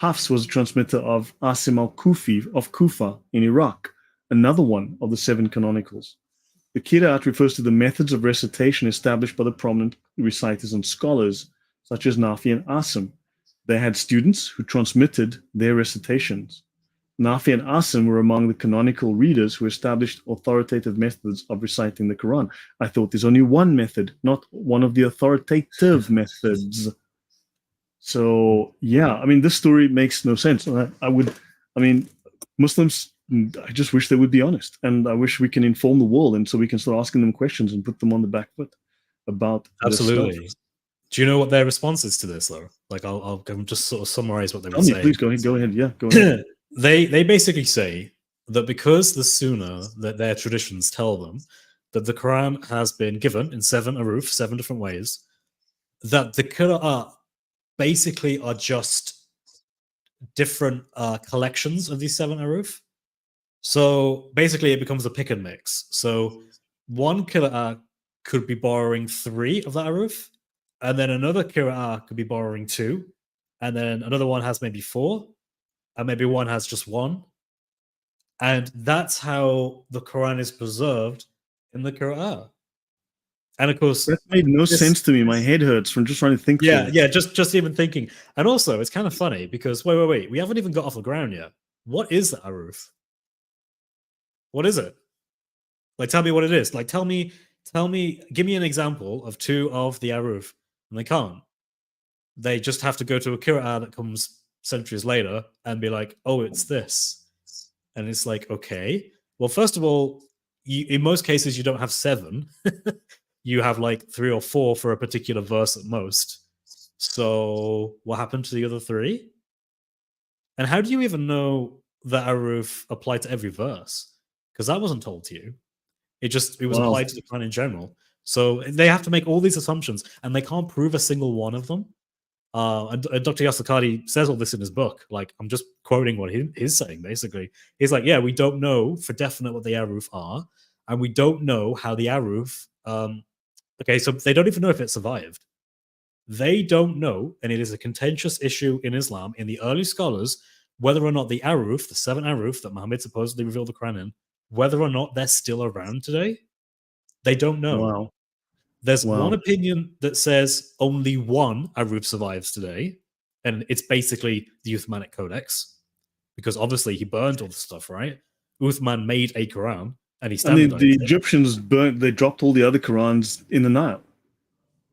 Hafs was a transmitter of Asim al-Kufi of Kufa in Iraq, another one of the 7 canonicals. The Qira'at refers to the methods of recitation established by the prominent reciters and scholars, such as Nafi and Asim. They had students who transmitted their recitations. Nafi and Asim were among the canonical readers who established authoritative methods of reciting the Quran. I thought there's only one method, not one of the authoritative methods. So yeah, I mean, this story makes no sense. I mean, Muslims, I just wish they would be honest, and I wish we can inform the world, and so we can start asking them questions and put them on the back foot about this stuff.
Absolutely. Do you know what their response is to this, though? Like, I'll just sort of summarize what they
Tell
would
me,
say.
please go ahead. Go ahead. Yeah, go ahead.
They basically say that because the Sunnah, that their traditions tell them that the Quran has been given in 7 aruf, 7 different ways, that the Qira'at basically are just different collections of these 7 aruf. So basically, it becomes a pick and mix. So one Qira'at could be borrowing 3 of that aruf, and then another Qira'at could be borrowing 2, and then another one has maybe 4, and maybe one has just 1. And that's how the Quran is preserved in the Qur'an. And of course,
that made no sense to me. My head hurts from just trying to think.
Yeah, just even thinking. And also, it's kind of funny because wait, we haven't even got off the ground yet. What is the aruf? What is it? Like, tell me what it is. Like, tell me, give me an example of 2 of the aruf, and they can't. They just have to go to a Qira'ah that comes centuries later and be like, oh, it's this. And it's like, okay. Well, first of all, in most cases, you don't have 7. You have like 3 or 4 for a particular verse at most. So what happened to the other 3? And how do you even know that aruf applied to every verse? Because that wasn't told to you. It was applied to the Quran in general. So they have to make all these assumptions, and they can't prove a single one of them. And Dr. Yasir Qadhi says all this in his book. Like, I'm just quoting what he's saying, basically. He's like, yeah, we don't know for definite what the aruf are, and we don't know how the aruf... okay, so they don't even know if it survived. They don't know, and it is a contentious issue in Islam, in the early scholars, whether or not the aruf, the 7 aruf that Muhammad supposedly revealed the Quran in, whether or not they're still around today. They don't know.
Wow.
There's one opinion that says only 1 aruf survives today, and it's basically the Uthmanic Codex, because obviously he burned all the stuff, right? Uthman made a Quran, and he standardized
the Egyptians they dropped all the other Qurans in the Nile.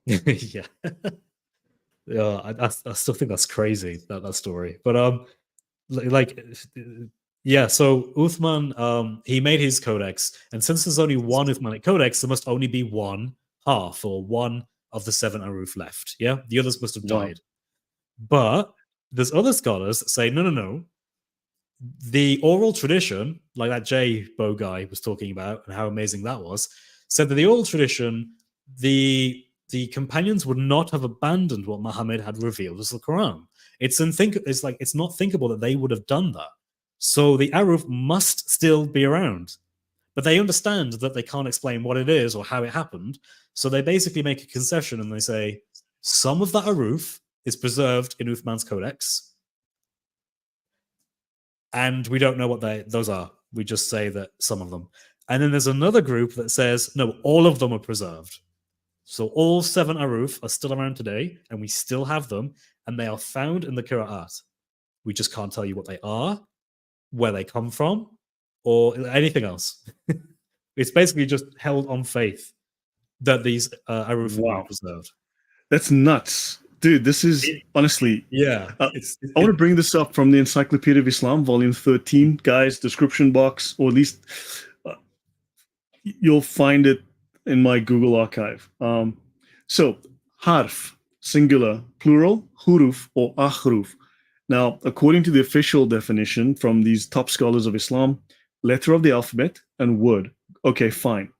Yeah. Yeah, I still think that's crazy, that story. But yeah, so Uthman, he made his codex, and since there's only 1 Uthmanic codex, there must only be 1 half, or 1 of the 7 aruf left. Yeah, the others must have died. But there's other scholars that say no. The oral tradition, like that J-Bo guy was talking about, and how amazing that was, said that the oral tradition, the companions would not have abandoned what Muhammad had revealed as the Quran. It's not thinkable that they would have done that. So the aruf must still be around. But they understand that they can't explain what it is or how it happened. So they basically make a concession and they say, some of that aruf is preserved in Uthman's codex. And we don't know what those are. We just say that some of them. And then there's another group that says, no, all of them are preserved. So all 7 aruf are still around today, and we still have them, and they are found in the Qira'at. We just can't tell you what they are, where they come from, or anything else. It's basically just held on faith that these aruf are preserved.
That's nuts. Dude, this is honestly...
Yeah.
I want to bring this up from the Encyclopedia of Islam, volume 13. Guys, description box, or at least you'll find it in my Google archive. So, harf, singular, plural, huruf, or ahruf. Now, according to the official definition from these top scholars of Islam, letter of the alphabet and word. Okay, fine.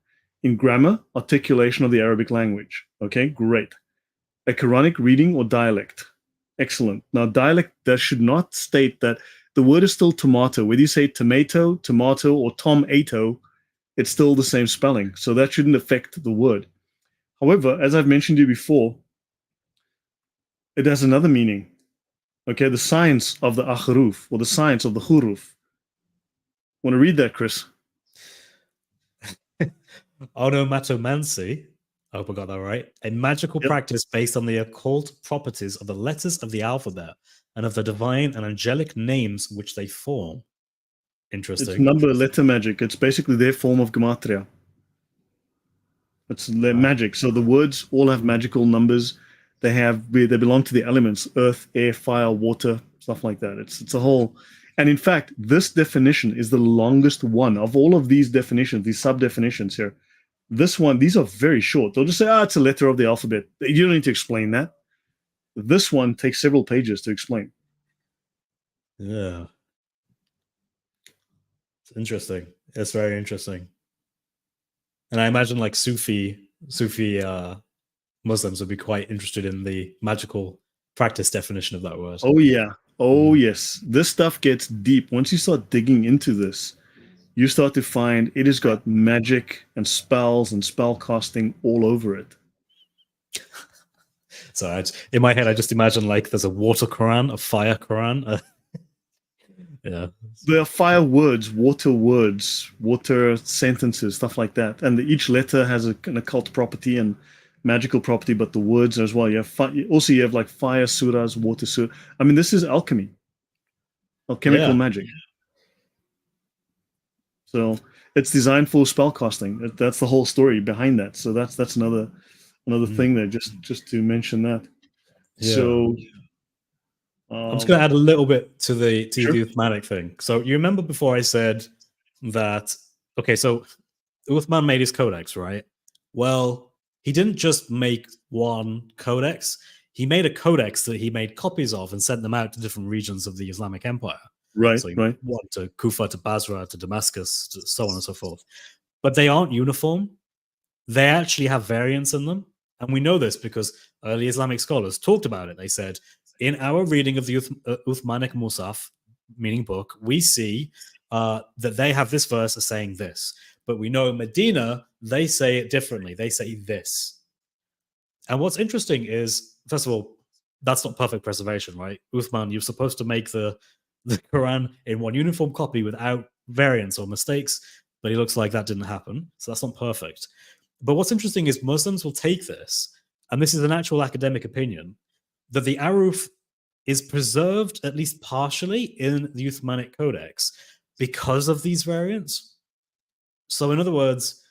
In grammar, articulation of the Arabic language. Okay, great. A Quranic reading or dialect. Excellent. Now, dialect, that should not state that the word is still tomato. Whether you say tomato, tomato, or tomato, it's still the same spelling. So that shouldn't affect the word. However, as I've mentioned to you before, it has another meaning. Okay, the science of the ahruf, or the science of the huruf. Want to read that, Chris?
Onomatomancy, I hope I got that right, a magical practice based on the occult properties of the letters of the alphabet and of the divine and angelic names which they form.
It's
Interesting.
number letter magic. It's basically their form of gematria. It's their
Wow.
magic. So the words all have magical numbers. They belong to the elements: earth, air, fire, water, stuff like that. It's a whole. And in fact, this definition is the longest one of all of these definitions, these sub definitions here. This one, these are very short. They'll just say, it's a letter of the alphabet. You don't need to explain that. This one takes several pages to explain.
Yeah. It's interesting. It's very interesting. And I imagine like Sufi Muslims would be quite interested in the magical practice definition of that word.
Oh, yeah. Oh, yes. This stuff gets deep. Once you start digging into this, you start to find it has got magic and spells and spell casting all over it.
So in my head, I just imagine like there's a water Quran, a fire Quran. Yeah.
There are fire words, water sentences, stuff like that. And each letter has an occult property and magical property, but the words as well. You have like fire surahs, water surah. I mean, this is alchemy, alchemical magic. So it's designed for spellcasting. That's the whole story behind that. So that's another thing there, just to mention that.
Yeah.
So
I'm just going to add a little bit to the
Sure.
Uthmanic thing. So you remember before I said that, okay, so Uthman made his codex, right? Well, he didn't just make one codex. He made a codex that he made copies of and sent them out to different regions of the Islamic Empire.
Right,
so
right.
One to Kufa, to Basra, to Damascus, to so on and so forth. But they aren't uniform. They actually have variants in them. And we know this because early Islamic scholars talked about it. They said, in our reading of the Uthmanic Musaf, meaning book, we see that they have this verse as saying this. But we know in Medina, they say it differently. They say this. And what's interesting is, first of all, that's not perfect preservation, right? Uthman, you're supposed to make the Quran in one uniform copy without variants or mistakes, but it looks like that didn't happen. So that's not perfect. But what's interesting is Muslims will take this, and this is an actual academic opinion, that the Aruf is preserved at least partially in the Uthmanic Codex because of these variants. So in other words,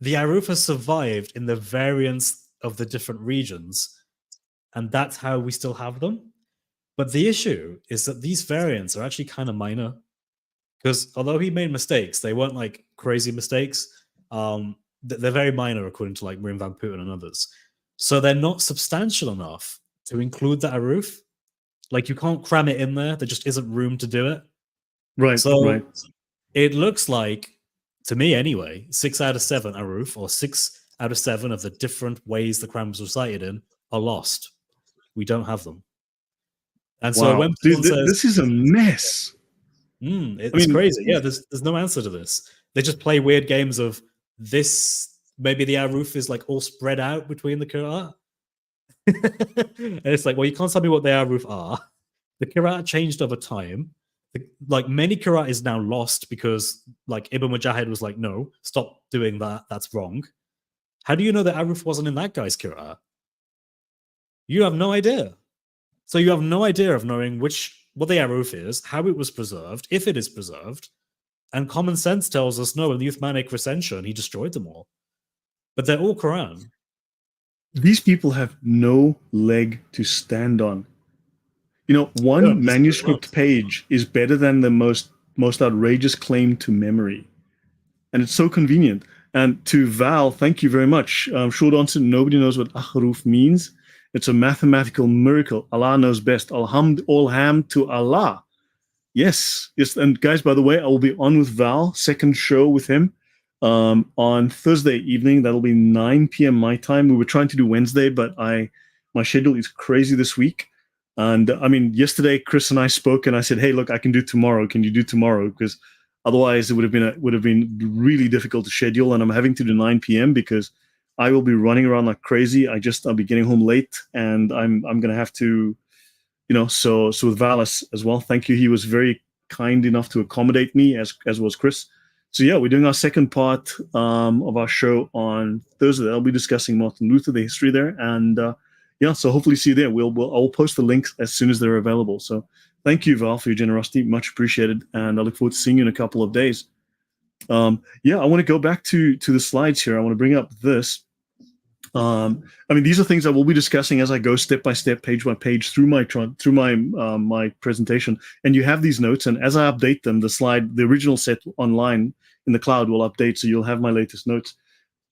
the Aruf has survived in the variants of the different regions, and that's how we still have them. But the issue is that these variants are actually kind of minor, because although he made mistakes, they weren't like crazy mistakes. They're very minor, according to like Miriam Van Putten and others. So they're not substantial enough to include the Aruf. Like you can't cram it in there. There just isn't room to do it.
Right.
So
right.
It looks like, to me anyway, 6 out of 7 Aruf, or 6 out of 7 of the different ways the Quran was recited in, are lost. We don't have them. And so when
dude, this is a mess.
It's crazy. Yeah, there's no answer to this. They just play weird games of this. Maybe the Aruf is like all spread out between the Qira'at. And it's like, well, you can't tell me what the Aruf are. The Qira'at changed over time. Like many Qira'at is now lost because like Ibn Mujahid was like, no, stop doing that. That's wrong. How do you know that Aruf wasn't in that guy's Qira'at? You have no idea. So you have no idea of knowing what the Aruf is, how it was preserved, if it is preserved. And common sense tells us, no, in the Uthmanic recension, he destroyed them all. But they're all Quran.
These people have no leg to stand on. You know, one manuscript page is better than the most outrageous claim to memory. And it's so convenient. And to Val, thank you very much. Short answer, nobody knows what ahruf means. It's a mathematical miracle. Allah knows best. All ham to Allah. Yes. And guys, by the way, I will be on with Val, second show with him on Thursday evening. That'll be 9 p.m. my time. We were trying to do Wednesday, but my schedule is crazy this week. And I mean, yesterday, Chris and I spoke, and I said, "Hey, look, I can do tomorrow. Can you do tomorrow?" Because otherwise, it would have been really difficult to schedule. And I'm having to do 9 p.m. because I will be running around like crazy. I'll be getting home late, and I'm gonna have to, So with Val as well, thank you. He was very kind enough to accommodate me, as was Chris. So yeah, we're doing our second part of our show on Thursday. I'll be discussing Martin Luther, the history there, and yeah, so hopefully see you there. I'll post the links as soon as they're available. So thank you, Val, for your generosity. Much appreciated. And I look forward to seeing you in a couple of days. Yeah, I want to go back to the slides here. I want to bring up this. I mean, these are things I will be discussing as I go step by step, page by page through my presentation. And you have these notes, and as I update them, the original set online in the cloud will update, so you'll have my latest notes.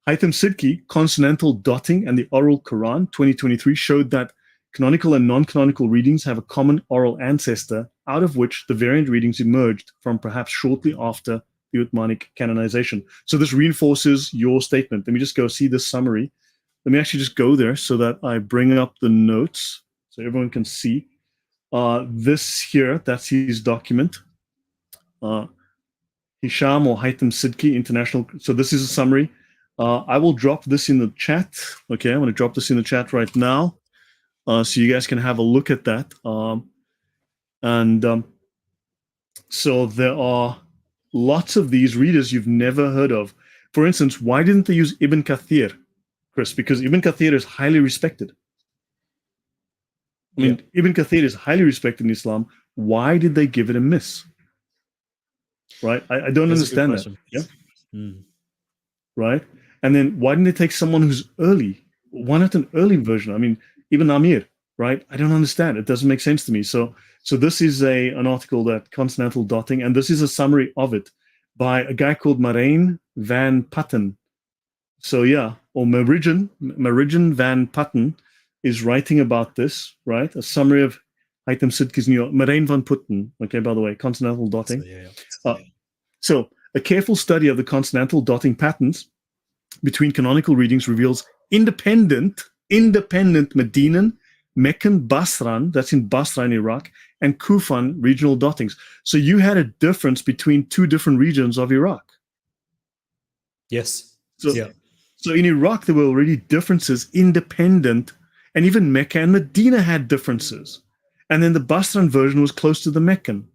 Haytham Sidki, Consonantal Dotting and the Oral Qur'an, 2023, showed that canonical and non-canonical readings have a common oral ancestor, out of which the variant readings emerged from perhaps shortly after the Uthmanic canonization. So this reinforces your statement. Let me just go see this summary. Let me actually just go there so that I bring up the notes so everyone can see. This here, that's his document. Hisham or Haytham Sidki International. So this is a summary. I will drop this in the chat. Okay, I'm going to drop this in the chat right now so you guys can have a look at that. So there are lots of these readers you've never heard of. For instance, why didn't they use Ibn Kathir, Chris? Because Ibn Kathir is highly respected. I mean, Ibn Kathir is highly respected in Islam. Why did they give it a miss? Right? I don't understand that. Yeah. Right? And then why didn't they take someone who's early? Why not an early version? I mean, Ibn Amir, right? I don't understand. It doesn't make sense to me. So this is an article that Consonantal Dotting, and this is a summary of it by a guy called Marijn van Putten. So yeah, or Marijn van Putten is writing about this, right? A summary of Haytham Sidki's New York. Marijn van Putten, okay, by the way, Consonantal Dotting. So a careful study of the consonantal dotting patterns between canonical readings reveals independent Medinan, Meccan, Basran, that's in Basra in Iraq, and Kufan regional dottings. So you had a difference between two different regions of Iraq.
Yes.
So in Iraq, there were already differences, independent, and even Mecca and Medina had differences. And then the Basran version was close to the Meccan.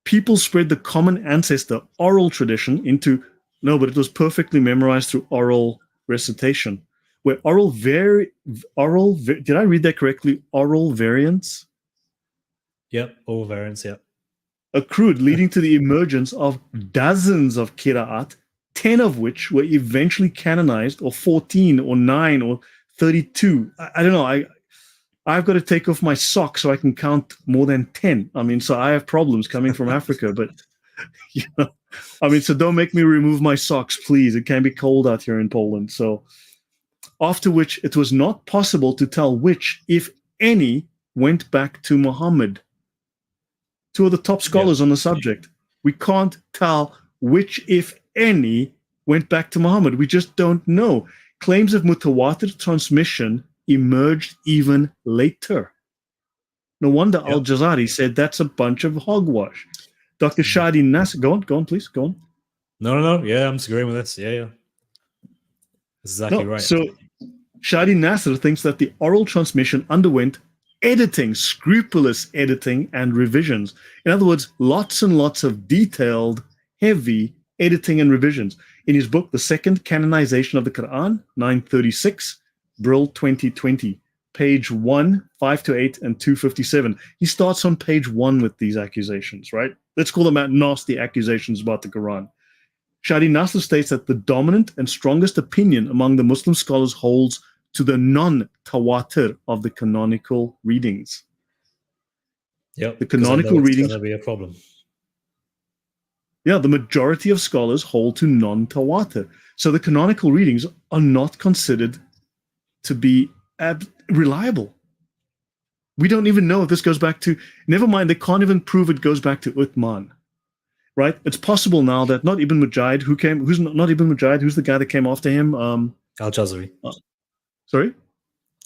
People spread the common ancestor oral tradition into, no, but it was perfectly memorized through oral recitation. Where did I read that correctly? Oral variants?
Yep, oral variants, yep.
Accrued, leading to the emergence of dozens of Qira'at, 10 of which were eventually canonized, or 14, or 9, or 32. I don't know. I've got to take off my socks so I can count more than 10. I mean, so I have problems coming from Africa, but, you know, I mean, so don't make me remove my socks, please. It can be cold out here in Poland. So after which it was not possible to tell which, if any, went back to Muhammad. Two of the top scholars on the subject. We can't tell which, if any, went back to Muhammad. We just don't know. Claims of mutawatir transmission emerged even later. No wonder Al-Jazari said that's a bunch of hogwash. Dr. Shadi Nasr, go on, please, go on.
No. Yeah, I'm agreeing with this. Yeah. Exactly right.
So Shadi Nasr thinks that the oral transmission underwent editing, scrupulous editing and revisions. In other words, lots and lots of detailed, heavy editing and revisions. In his book, The Second Canonization of the Qur'an, 936, Brill 2020, page 1, 5-8, and 257. He starts on page 1 with these accusations, right? Let's call them out nasty accusations about the Quran. Shadi Nasr states that the dominant and strongest opinion among the Muslim scholars holds to the non-tawatir of the canonical readings.
Yep,
the canonical readings.
Going to be a problem.
Yeah, the majority of scholars hold to non-tawatir. So the canonical readings are not considered to be reliable. We don't even know if this goes back to, never mind, they can't even prove it goes back to Uthman, right? It's possible now that not Ibn Mujahid, who's not Ibn Mujahid, who's the guy that came after him?
Al-Jazari.
Sorry?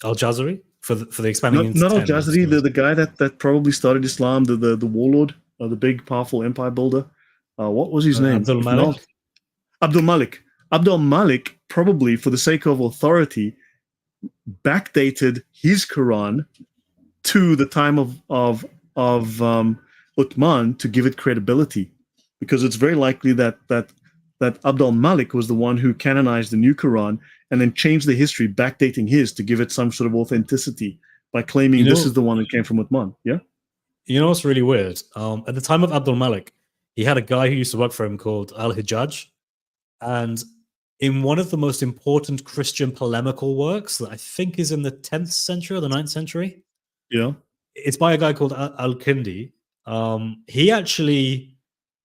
Al-Jazari? For the expanding
Not Al-Jazari, the guy that probably started Islam, the warlord, the big, powerful empire builder. What was his name?
Abdul Malik?
Abdul Malik. Abdul Malik, probably for the sake of authority, backdated his Quran to the time of Uthman to give it credibility, because it's very likely that Abdul Malik was the one who canonized the new Quran, and then changed the history, backdating his to give it some sort of authenticity by claiming this is the one that came from Uthman. Yeah.
You know what's really weird? At the time of Abdul Malik, he had a guy who used to work for him called Al-Hijjaj. And in one of the most important Christian polemical works that I think is in the 10th century or the 9th century,
Yeah.
it's by a guy called Al-Kindi. He actually,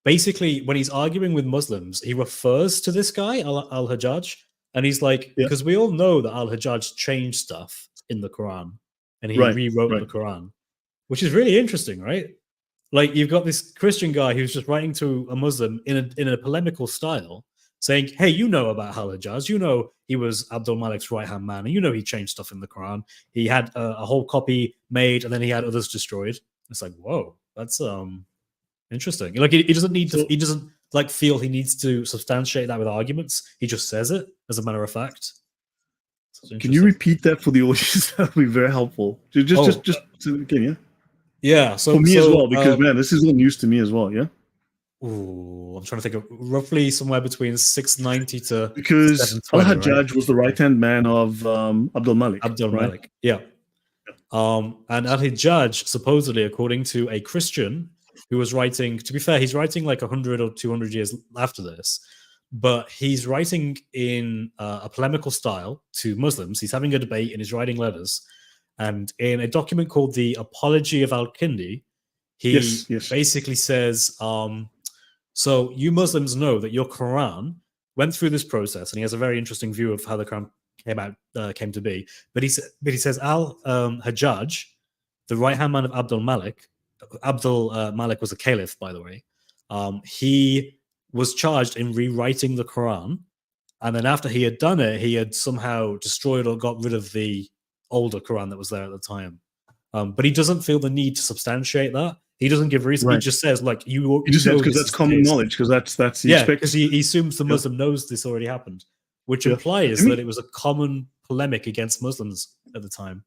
basically, when he's arguing with Muslims, he refers to this guy, Al-Hajjaj, and he's like, because we all know that Al-Hajjaj changed stuff in the Quran, and he rewrote the Quran, which is really interesting, right? Like, you've got this Christian guy who's just writing to a Muslim in a polemical style, saying, hey, you know about Al-Hajjaj, you know he was Abdul Malik's right-hand man, and you know he changed stuff in the Quran. He had a whole copy made, and then he had others destroyed. It's like, whoa, that's interesting. Like, he doesn't need to, he doesn't like feel he needs to substantiate that with arguments. He just says it as a matter of fact.
Can you repeat that for the audience? That would be very helpful. Just again, yeah.
Yeah. So
for me as well, because man, this is all news to me as well. Yeah.
Ooh, I'm trying to think of roughly somewhere between 690 to
because Al-Hajjaj was the right-hand man of Abdul Malik.
Malik, yeah. And Al-Hajjaj, supposedly, according to a Christian who was writing, to be fair, he's writing like 100 or 200 years after this, but he's writing in a polemical style to Muslims. He's having a debate and he's writing letters. And in a document called the Apology of Al-Kindi, he basically says, so you Muslims know that your Quran went through this process, and he has a very interesting view of how the Quran came to be. But he says Al-Hajjaj, the right-hand man of Abdul Malik was a caliph, by the way. He was charged in rewriting the Quran, and then after he had done it, he had somehow destroyed or got rid of the older Quran that was there at the time. But he doesn't feel the need to substantiate that. He doesn't give reason. He just says, like, he just says
because that's common knowledge, because that's
because he assumes the Muslim knows this already happened, which implies that it was a common polemic against Muslims at the time.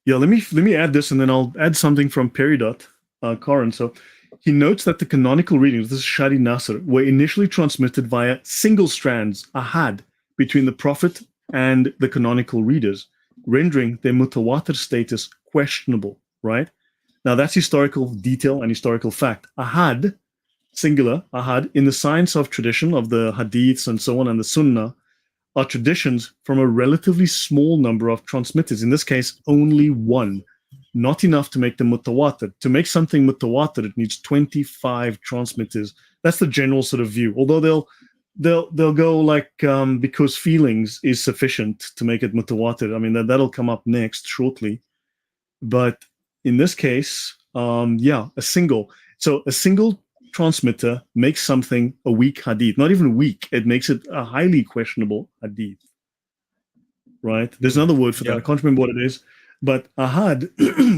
Yeah, let me add this, and then I'll add something from Peridot, Corin. So he notes that the canonical readings, this is Shadi Nasr, were initially transmitted via single strands, ahad, between the Prophet and the canonical readers, rendering their mutawatir status questionable, right? Now, that's historical detail and historical fact. Ahad, singular, ahad, in the science of tradition of the hadiths and so on and the sunnah, are traditions from a relatively small number of transmitters. In this case, only one. Not enough to make them mutawatir. To make something mutawatir, it needs 25 transmitters. That's the general sort of view. Although they'll go like because feelings is sufficient to make it mutawatir. I mean, that'll come up next shortly. But in this case, a single. So a single transmitter makes something a weak hadith. Not even weak. It makes it a highly questionable hadith. Right? There's another word for that. I can't remember what it is. But ahad,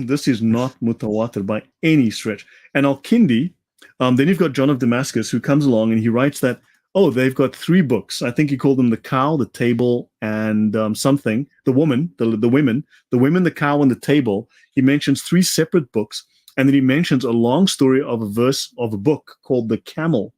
this is not mutawatir by any stretch. And Al-Kindi, then you've got John of Damascus, who comes along and he writes that, they've got 3 books. I think he called them the cow, the table, and something. The women, the cow, and the table. He mentions 3 separate books, and then he mentions a long story of a verse of a book called the camel,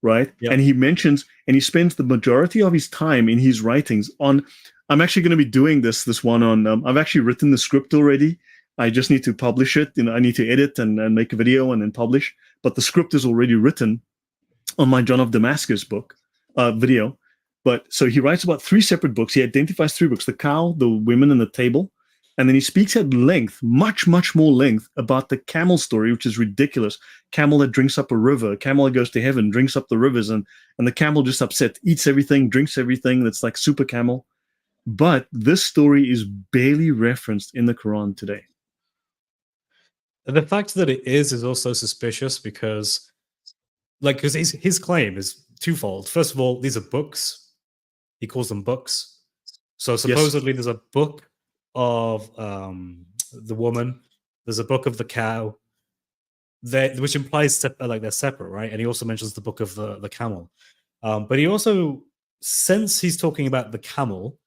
right? Yep. And he mentions, and he spends the majority of his time in his writings on, I'm actually going to be doing this one on, I've actually written the script already. I just need to publish it. I need to edit and make a video and then publish. But the script is already written on my John of Damascus book, video. But so he writes about 3 separate books. He identifies 3 books, the cow, the women, and the table. And then he speaks at length, much, much more length, about the camel story, which is ridiculous. Camel that drinks up a river, camel that goes to heaven, drinks up the rivers, and the camel just upset, eats everything, drinks everything. That's like super camel. But this story is barely referenced in the Quran today.
The fact that it is also suspicious because his claim is twofold. First of all, these are books. He calls them books. So supposedly there's a book of the woman. There's a book of the cow, which implies they're separate, right? And he also mentions the book of the camel. But he also, since he's talking about the camel,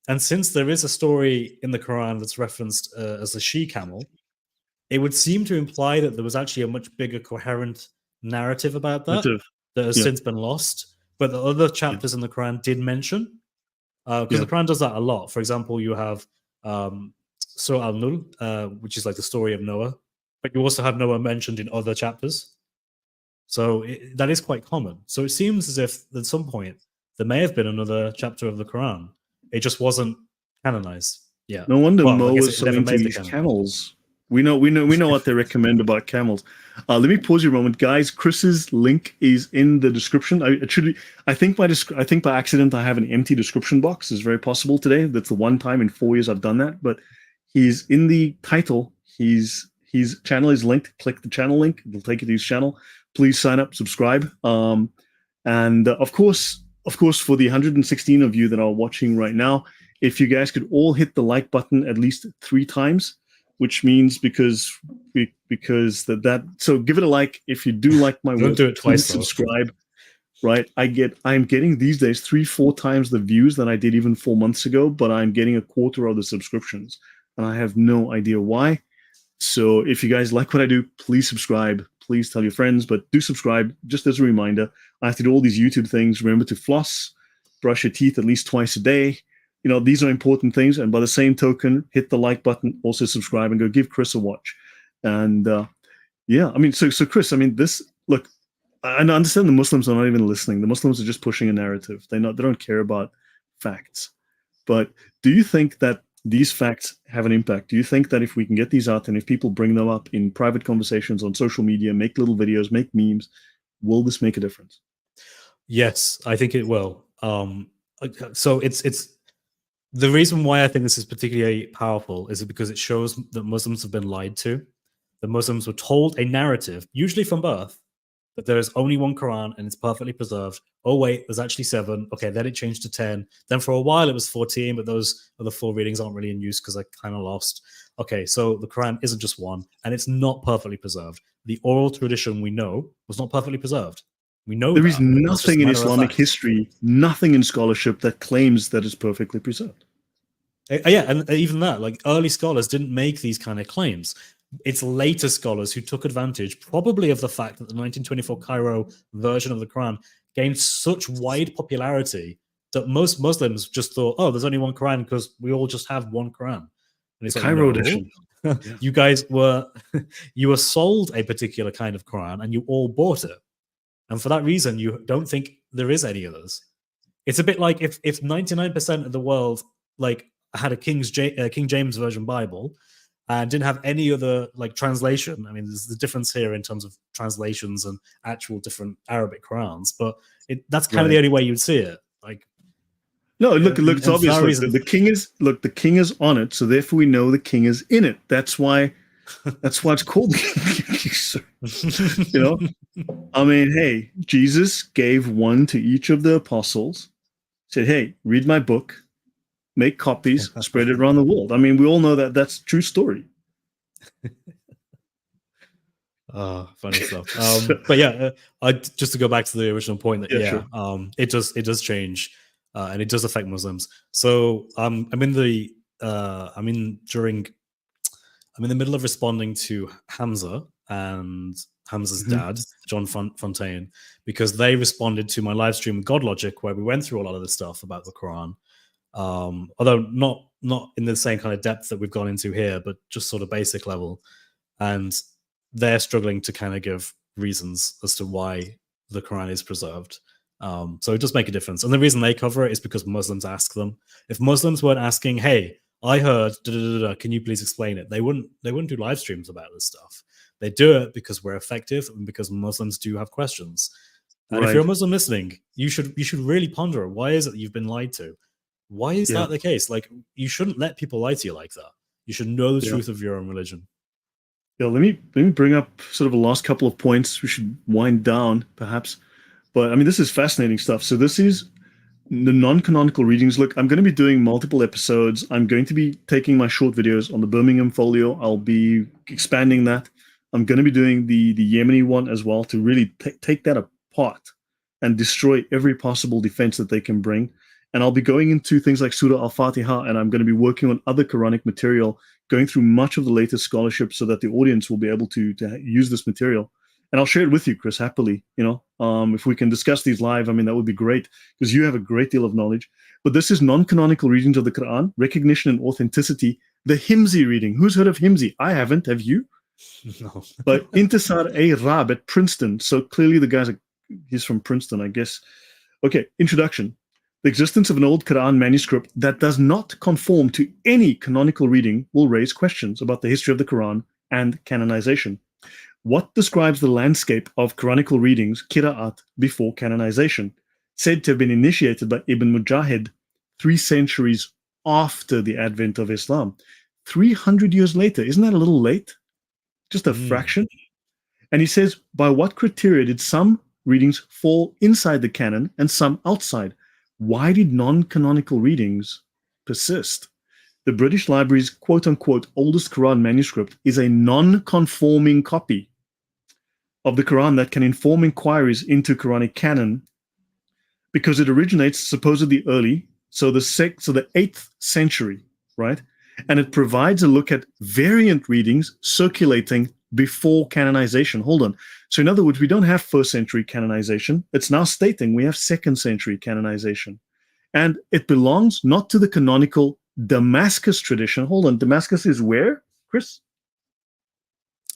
and since there is a story in the Quran that's referenced as a she-camel, it would seem to imply that there was actually a much bigger coherent narrative about that has since been lost, but the other chapters in the Quran did mention. because the Quran does that a lot. For example, you have Surah Al-Nur, which is like the story of Noah, but you also have Noah mentioned in other chapters. So that is quite common. So it seems as if at some point there may have been another chapter of the Quran. It just wasn't canonized. Yeah.
No wonder
Well, I
Mo
guess
is
it
so
never
into
made the
these
canon.
camels. We know what they recommend about camels. Let me pause you a moment, guys. Chris's link is in the description. I think by accident I have an empty description box. It's very possible today. That's the one time in 4 years I've done that. But he's in the title. His channel is linked. Click the channel link. It'll take you to his channel. Please sign up, subscribe, and of course, for the 116 of you that are watching right now, if you guys could all hit the like button at least 3 times, which means because so give it a like if you do like my work.
Do it twice,
subscribe. Right, I'm getting these days 3-4 times the views than I did even 4 months ago, but I'm getting a quarter of the subscriptions, and I have no idea why. So if you guys like what I do, please subscribe. Please tell your friends, but do subscribe. Just as a reminder, I have to do all these YouTube things. Remember to floss, brush your teeth at least twice a day. These are important things. And by the same token, hit the like button, also subscribe, and go give Chris a watch. And so Chris, look, I understand the Muslims are not even listening. The Muslims are just pushing a narrative. They don't care about facts. But do you think that these facts have an impact? Do you think that if we can get these out and if people bring them up in private conversations on social media, make little videos, make memes, will this make a difference?
Yes, I think it will. So it's the reason why I think this is particularly powerful is because it shows that Muslims have been lied to. The Muslims were told a narrative, usually from birth, that there is only one Quran and it's perfectly preserved. Oh, wait, there's actually 7. Okay, then it changed to 10. Then for a while it was 14, but those other 4 readings aren't really in use because I kind of lost. Okay, so the Quran isn't just one, and it's not perfectly preserved. The oral tradition we know was not perfectly preserved. We know
there is nothing in Islamic
fact.
History, nothing in scholarship that claims that it's perfectly preserved.
Yeah, and even that, like early scholars didn't make these kind of claims. It's later scholars who took advantage, probably of the fact that the 1924 Cairo version of the Quran gained such wide popularity that most Muslims just thought, oh, there's only one Quran because we all just have one Quran. And it's
the
like,
Cairo
no.
edition.
You guys were sold a particular kind of Quran and you all bought it. And for that reason, you don't think there is any others. It's a bit like if 99% of the world like had a King James version Bible and didn't have any other like translation. I mean, there's the difference here in terms of translations and actual different Arabic Qurans, but that's kind of the only way you'd see it. Like,
no, look, it's obvious. Look, the king is on it, so therefore we know the king is in it. That's why it's called the king. I mean, hey, Jesus gave one to each of the apostles. Said, hey, read my book, make copies, spread it around the world. I mean, we all know that that's a true story.
Funny stuff. But yeah, just to go back to the original point that sure. It does change, and it does affect Muslims. So I'm in the middle of responding to Hamza and Hamza's dad, John Fontaine, because they responded to my live stream with God Logic, where we went through a lot of the stuff about the Quran, although not in the same kind of depth that we've gone into here, but just sort of basic level. And they're struggling to kind of give reasons as to why the Quran is preserved. So it does make a difference. And the reason they cover it is because Muslims ask them. If Muslims weren't asking, hey, I heard, can you please explain it? They wouldn't do live streams about this stuff. They do it because we're effective and because Muslims do have questions. And if you're a Muslim listening, you should really ponder, why is it that you've been lied to? Why is that the case? Like, you shouldn't let people lie to you like that. You should know the truth of your own religion.
Yeah, let me bring up sort of a last couple of points. We should wind down, perhaps. But I mean, this is fascinating stuff. So this is the non-canonical readings. Look, I'm going to be doing multiple episodes. I'm going to be taking my short videos on the Birmingham folio. I'll be expanding that. I'm going to be doing the Yemeni one as well to really take that apart and destroy every possible defense that they can bring. And I'll be going into things like Surah Al-Fatiha, and I'm going to be working on other Quranic material, going through much of the latest scholarship so that the audience will be able to use this material. and I'll share it with you, Chris, happily. If we can discuss these live, I mean, that would be great because you have a great deal of knowledge. But this is non-canonical readings of the Quran, recognition and authenticity. The Himsi reading. Who's heard of Himsi? I haven't. Have you?
No.
By Intisar A. Rab at Princeton. So clearly he's from Princeton, I guess. Okay, introduction. The existence of an old Quran manuscript that does not conform to any canonical reading will raise questions about the history of the Quran and canonization. What describes the landscape of Quranical readings, Qira'at, before canonization, said to have been initiated by Ibn Mujahid 3 centuries after the advent of Islam? 300 years later. Isn't that a little late? Just a fraction? And he says, by what criteria did some readings fall inside the canon and some outside? Why did non-canonical readings persist? The British Library's quote-unquote oldest Quran manuscript is a non-conforming copy of the Quran that can inform inquiries into Quranic canon because it originates supposedly early, so the 8th century, right? And it provides a look at variant readings circulating before canonization. Hold on. So in other words, we don't have 1st century canonization. It's now stating we have 2nd century canonization. And it belongs not to the canonical Damascus tradition. Hold on. Damascus is where, Chris?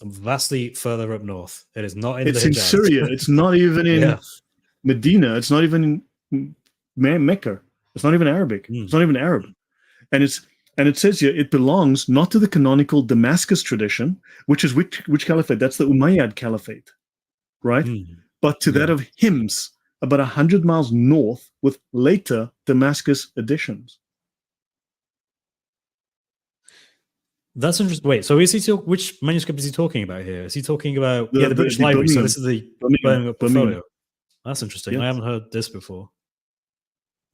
Vastly further up north. It is not in
It's
the
in
Hijaz.
Syria. It's not even in Medina. It's not even in Mecca. It's not even Arabic. It's not even Arab. And it says here, it belongs not to the canonical Damascus tradition, which is which caliphate? That's the Umayyad Caliphate, right? But to that of Hims, about 100 miles north, with later Damascus additions.
That's interesting. Wait, so which manuscript is he talking about here? Is he talking about the British Library? So this is the Birmingham portfolio. That's interesting. Yes. I haven't heard this before.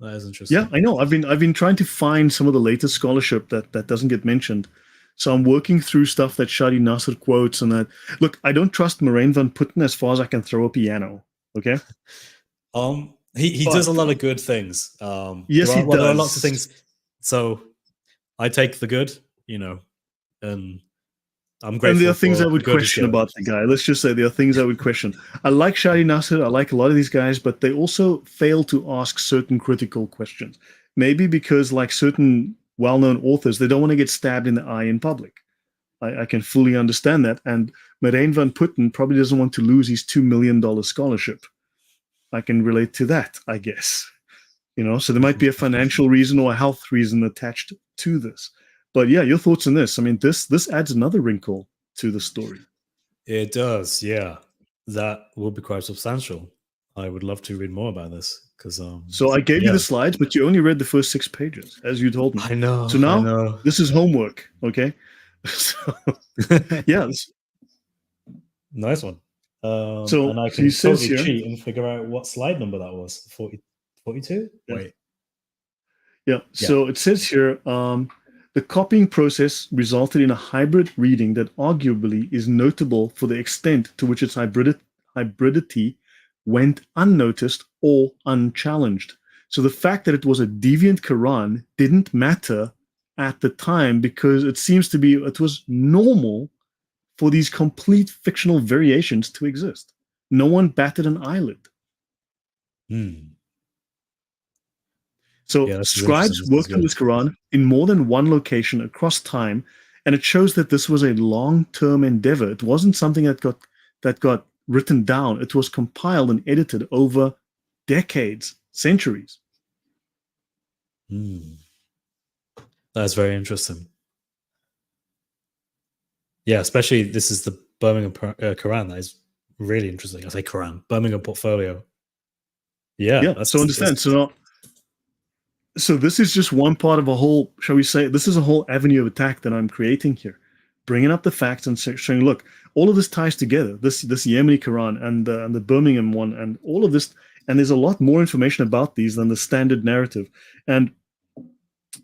That is interesting.
Yeah, I know. I've been trying to find some of the latest scholarship that doesn't get mentioned. So I'm working through stuff that Shadi Nasser quotes and that. Look, I don't trust Moraine van Putten as far as I can throw a piano. Okay.
He does a lot of good things.
Yes, he does.
There are lots of things. So I take the good, and I'm grateful.
And there are things I would question about the guy. Let's just say there are things I would question. I like Shadi Nasser. I like a lot of these guys, but they also fail to ask certain critical questions. Maybe because, like certain well-known authors, they don't want to get stabbed in the eye in public. I can fully understand that. And Moraine van Putten probably doesn't want to lose his $2 million scholarship. I can relate to that, I guess. So there might be a financial reason or a health reason attached to this. But yeah, your thoughts on this? I mean, this adds another wrinkle to the story.
It does, yeah. That would be quite substantial. I would love to read more about this because.
So I gave you the slides, but you only read the first 6 pages, as you told me.
I know.
So now this is homework, okay? So, yeah.
Nice one.
So
and I can totally cheat and figure out what slide number that was. 42?
Yeah.
Wait.
Yeah. So it says here. The copying process resulted in a hybrid reading that arguably is notable for the extent to which its hybridity went unnoticed or unchallenged. So the fact that it was a deviant Quran didn't matter at the time because it was normal for these complete fictional variations to exist. No one batted an eyelid. So scribes worked on this Quran in more than one location across time, and it shows that this was a long-term endeavor. It wasn't something that got written down. It was compiled and edited over decades, centuries.
That's very interesting. Yeah, especially this is the Birmingham Quran. That is really interesting. I say Quran, Birmingham portfolio. Yeah.
So understand. So this is just one part of a whole, shall we say, this is a whole avenue of attack that I'm creating here. Bringing up the facts and showing, look, all of this ties together. This Yemeni Quran and the Birmingham one and all of this. And there's a lot more information about these than the standard narrative. And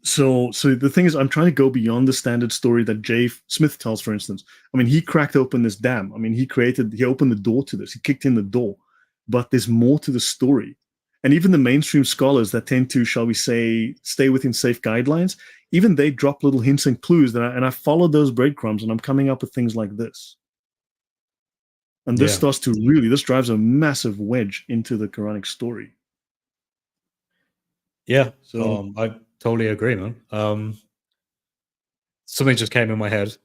so the thing is, I'm trying to go beyond the standard story that Jay Smith tells, for instance. I mean, he cracked open this dam. I mean, he opened the door to this. He kicked in the door. But there's more to the story. And even the mainstream scholars that tend to, shall we say, stay within safe guidelines, even they drop little hints and clues and I followed those breadcrumbs and I'm coming up with things like this. And this starts to this drives a massive wedge into the Quranic story.
Yeah, so I totally agree, man. Something just came in my head.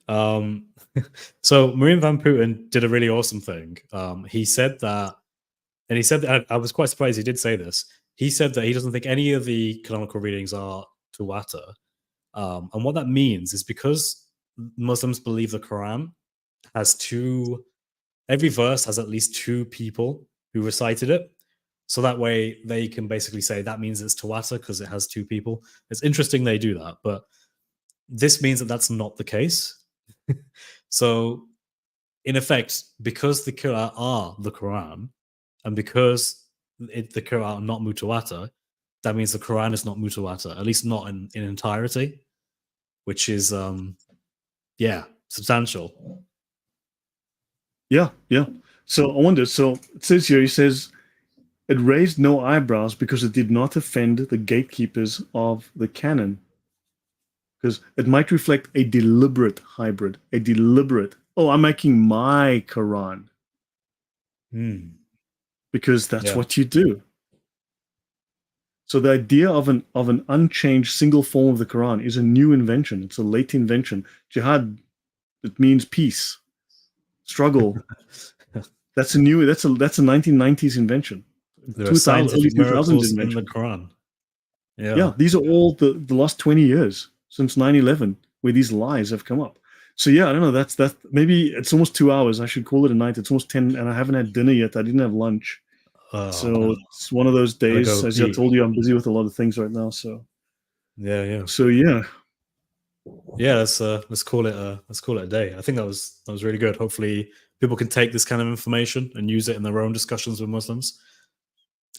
So Marine Van Putten did a really awesome thing. He said that, and he said that I was quite surprised he did say this. He said that he doesn't think any of the canonical readings are Tuwata. And what that means is because Muslims believe the Quran has every verse has at least two people who recited it. So that way they can basically say that means it's Tuwata because it has two people. It's interesting they do that, but this means that that's not the case. So, in effect, because the Qur'an are the Quran, and because the Qur'an are not Mutawata, that means the Quran is not Mutawata, at least not in entirety, which is, substantial.
Yeah. So I wonder, so it says here, he says, it raised no eyebrows because it did not offend the gatekeepers of the canon. Because it might reflect a deliberate hybrid, I'm making my Quran. Because that's what you do. So the idea of an unchanged single form of the Quran is a new invention. It's a late invention. Jihad, it means peace, struggle. That's a 1990s invention.
There are scientific miracles in the Quran.
Yeah, these are all the last 20 years since 9/11 where these lies have come up. So yeah, I don't know. That's maybe it's almost 2 hours. I should call it a night. It's almost 10, and I haven't had dinner yet. I didn't have lunch. So it's one of those days. As I told you, I'm busy with a lot of things right now. So
yeah.
So yeah.
Let's call it a day. I think that was really good. Hopefully, people can take this kind of information and use it in their own discussions with Muslims.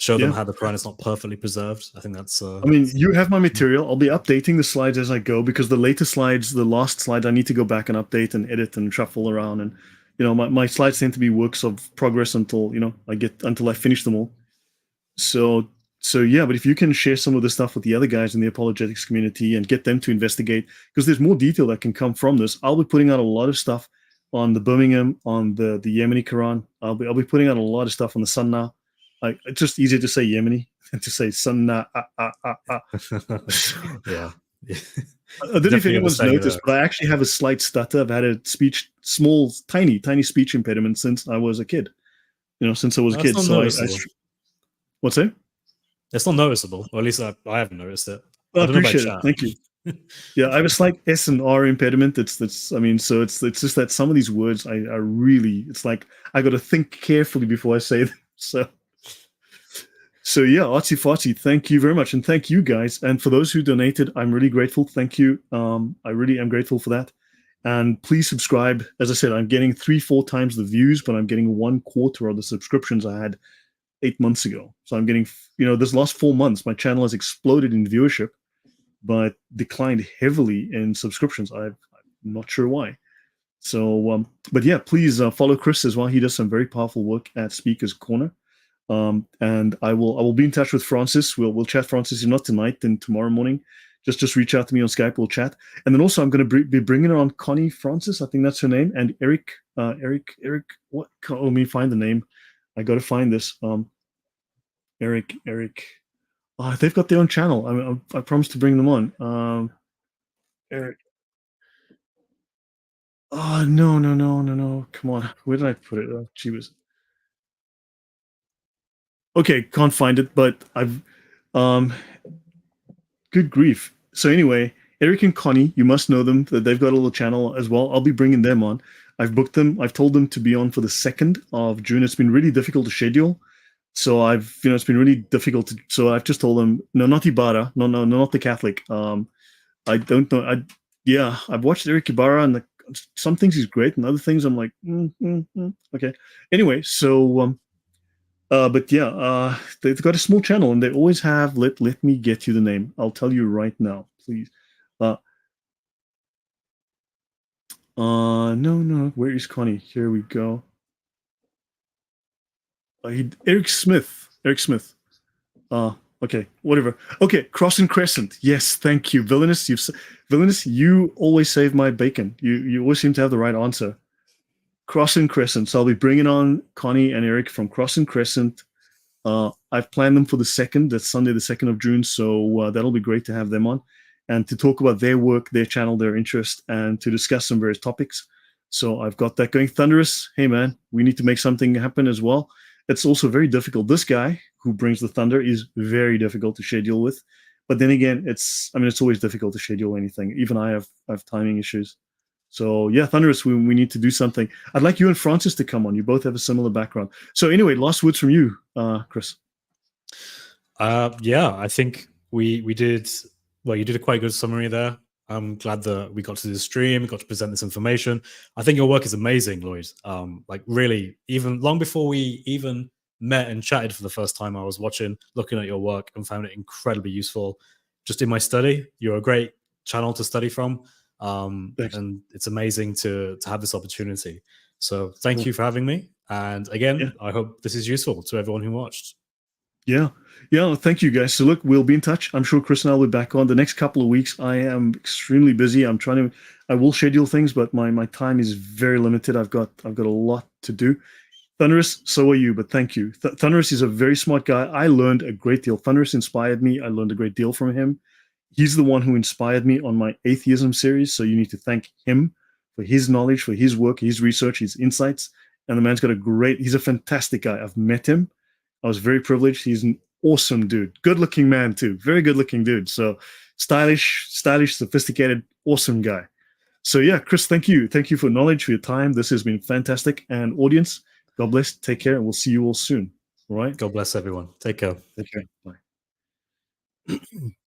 Show them how the Quran is not perfectly preserved. I think that's.
I mean, you have my material. I'll be updating the slides as I go because the last slides, I need to go back and update and edit and shuffle around. And my slides tend to be works of progress until I finish them all. So yeah, but if you can share some of the stuff with the other guys in the apologetics community and get them to investigate, because there's more detail that can come from this. I'll be putting out a lot of stuff on the Birmingham, on the Yemeni Quran. I'll be putting out a lot of stuff on the Sunnah. It's just easier to say Yemeni than to say Sunnah.
Yeah.
I don't know if anyone's noticed, but I actually have a slight stutter. I've had a tiny speech impediment since I was a kid. Since I was a kid. So what's that?
It's not noticeable, or at least I haven't noticed it.
I appreciate it. Thank you. Yeah, I have a slight S and R impediment. So it's just that some of these words I really, it's like I got to think carefully before I say them. So yeah, Artsy Fartsy, thank you very much, and thank you guys. And for those who donated, I'm really grateful. Thank you. I really am grateful for that. And please subscribe. As I said, I'm getting 3-4 times the views, but I'm getting 1/4 of the subscriptions I had 8 months ago. So I'm getting, this last 4 months, my channel has exploded in viewership, but declined heavily in subscriptions. I'm not sure why. So, but yeah, please follow Chris as well. He does some very powerful work at Speaker's Corner. And I will be in touch with Francis. We'll chat, Francis. If not tonight, then tomorrow morning. Just reach out to me on Skype. We'll chat. And then also I'm going to be bringing on Connie Francis. I think that's her name. And Eric. What? Let me find the name. I got to find this. Eric. Oh, they've got their own channel. I promised to bring them on. Eric. Oh, no. Come on. Where did I put it? Oh, she was. Okay, can't find it, but I've good grief. So anyway, Eric and Connie, you must know them. They've got a little channel as well. I'll be bringing them on. I've booked them. I've told them to be on for the 2nd of June. It's been really difficult to schedule. So it's been really difficult so I've just told them, no, not Ibarra. No, not the Catholic. I don't know. I've watched Eric Ibarra and some things he's great and other things I'm like, okay. Anyway, so, but yeah, they've got a small channel and they always have, let me get you the name. I'll tell you right now, please. No, where is Connie? Here we go. Eric Smith. Okay, whatever. Okay, Cross and Crescent. Yes, thank you. Villainous, you always save my bacon. You always seem to have the right answer. Cross and Crescent. So I'll be bringing on Connie and Eric from Cross and Crescent. I've planned them for the 2nd. That's Sunday, the 2nd of June. So that'll be great to have them on and to talk about their work, their channel, their interest, and to discuss some various topics. So I've got that going. Thunderous, hey man, we need to make something happen as well. It's also very difficult. This guy who brings the thunder is very difficult to schedule with. But then again, it's always difficult to schedule anything. Even I have timing issues. So yeah, Thunderous, we need to do something. I'd like you and Francis to come on. You both have a similar background. So anyway, last words from you, Chris.
Yeah, I think we did. Well, you did a quite good summary there. I'm glad that we got to do the stream, we got to present this information. I think your work is amazing, Lloyd. Like really, even long before we even met and chatted for the first time, I was looking at your work and found it incredibly useful. Just in my study, you're a great channel to study from. And it's amazing to have this opportunity. So thank you for having me. And again, I hope this is useful to everyone who watched.
Yeah. Thank you, guys. So look, we'll be in touch. I'm sure Chris and I will be back on the next couple of weeks. I am extremely busy. I will schedule things, but my time is very limited. I've got a lot to do. Thunderous, so are you, but thank you. Thunderous is a very smart guy. I learned a great deal. Thunderous inspired me. I learned a great deal from him. He's the one who inspired me on my atheism series. So you need to thank him for his knowledge, for his work, his research, his insights. And the man's he's a fantastic guy. I've met him. I was very privileged. He's an awesome dude. Good-looking man, too. Very good-looking dude. So stylish, sophisticated, awesome guy. So yeah, Chris, thank you. Thank you for knowledge, for your time. This has been fantastic. And audience, God bless. Take care, and we'll see you all soon. All right?
God bless everyone. Take care.
Take care. Bye.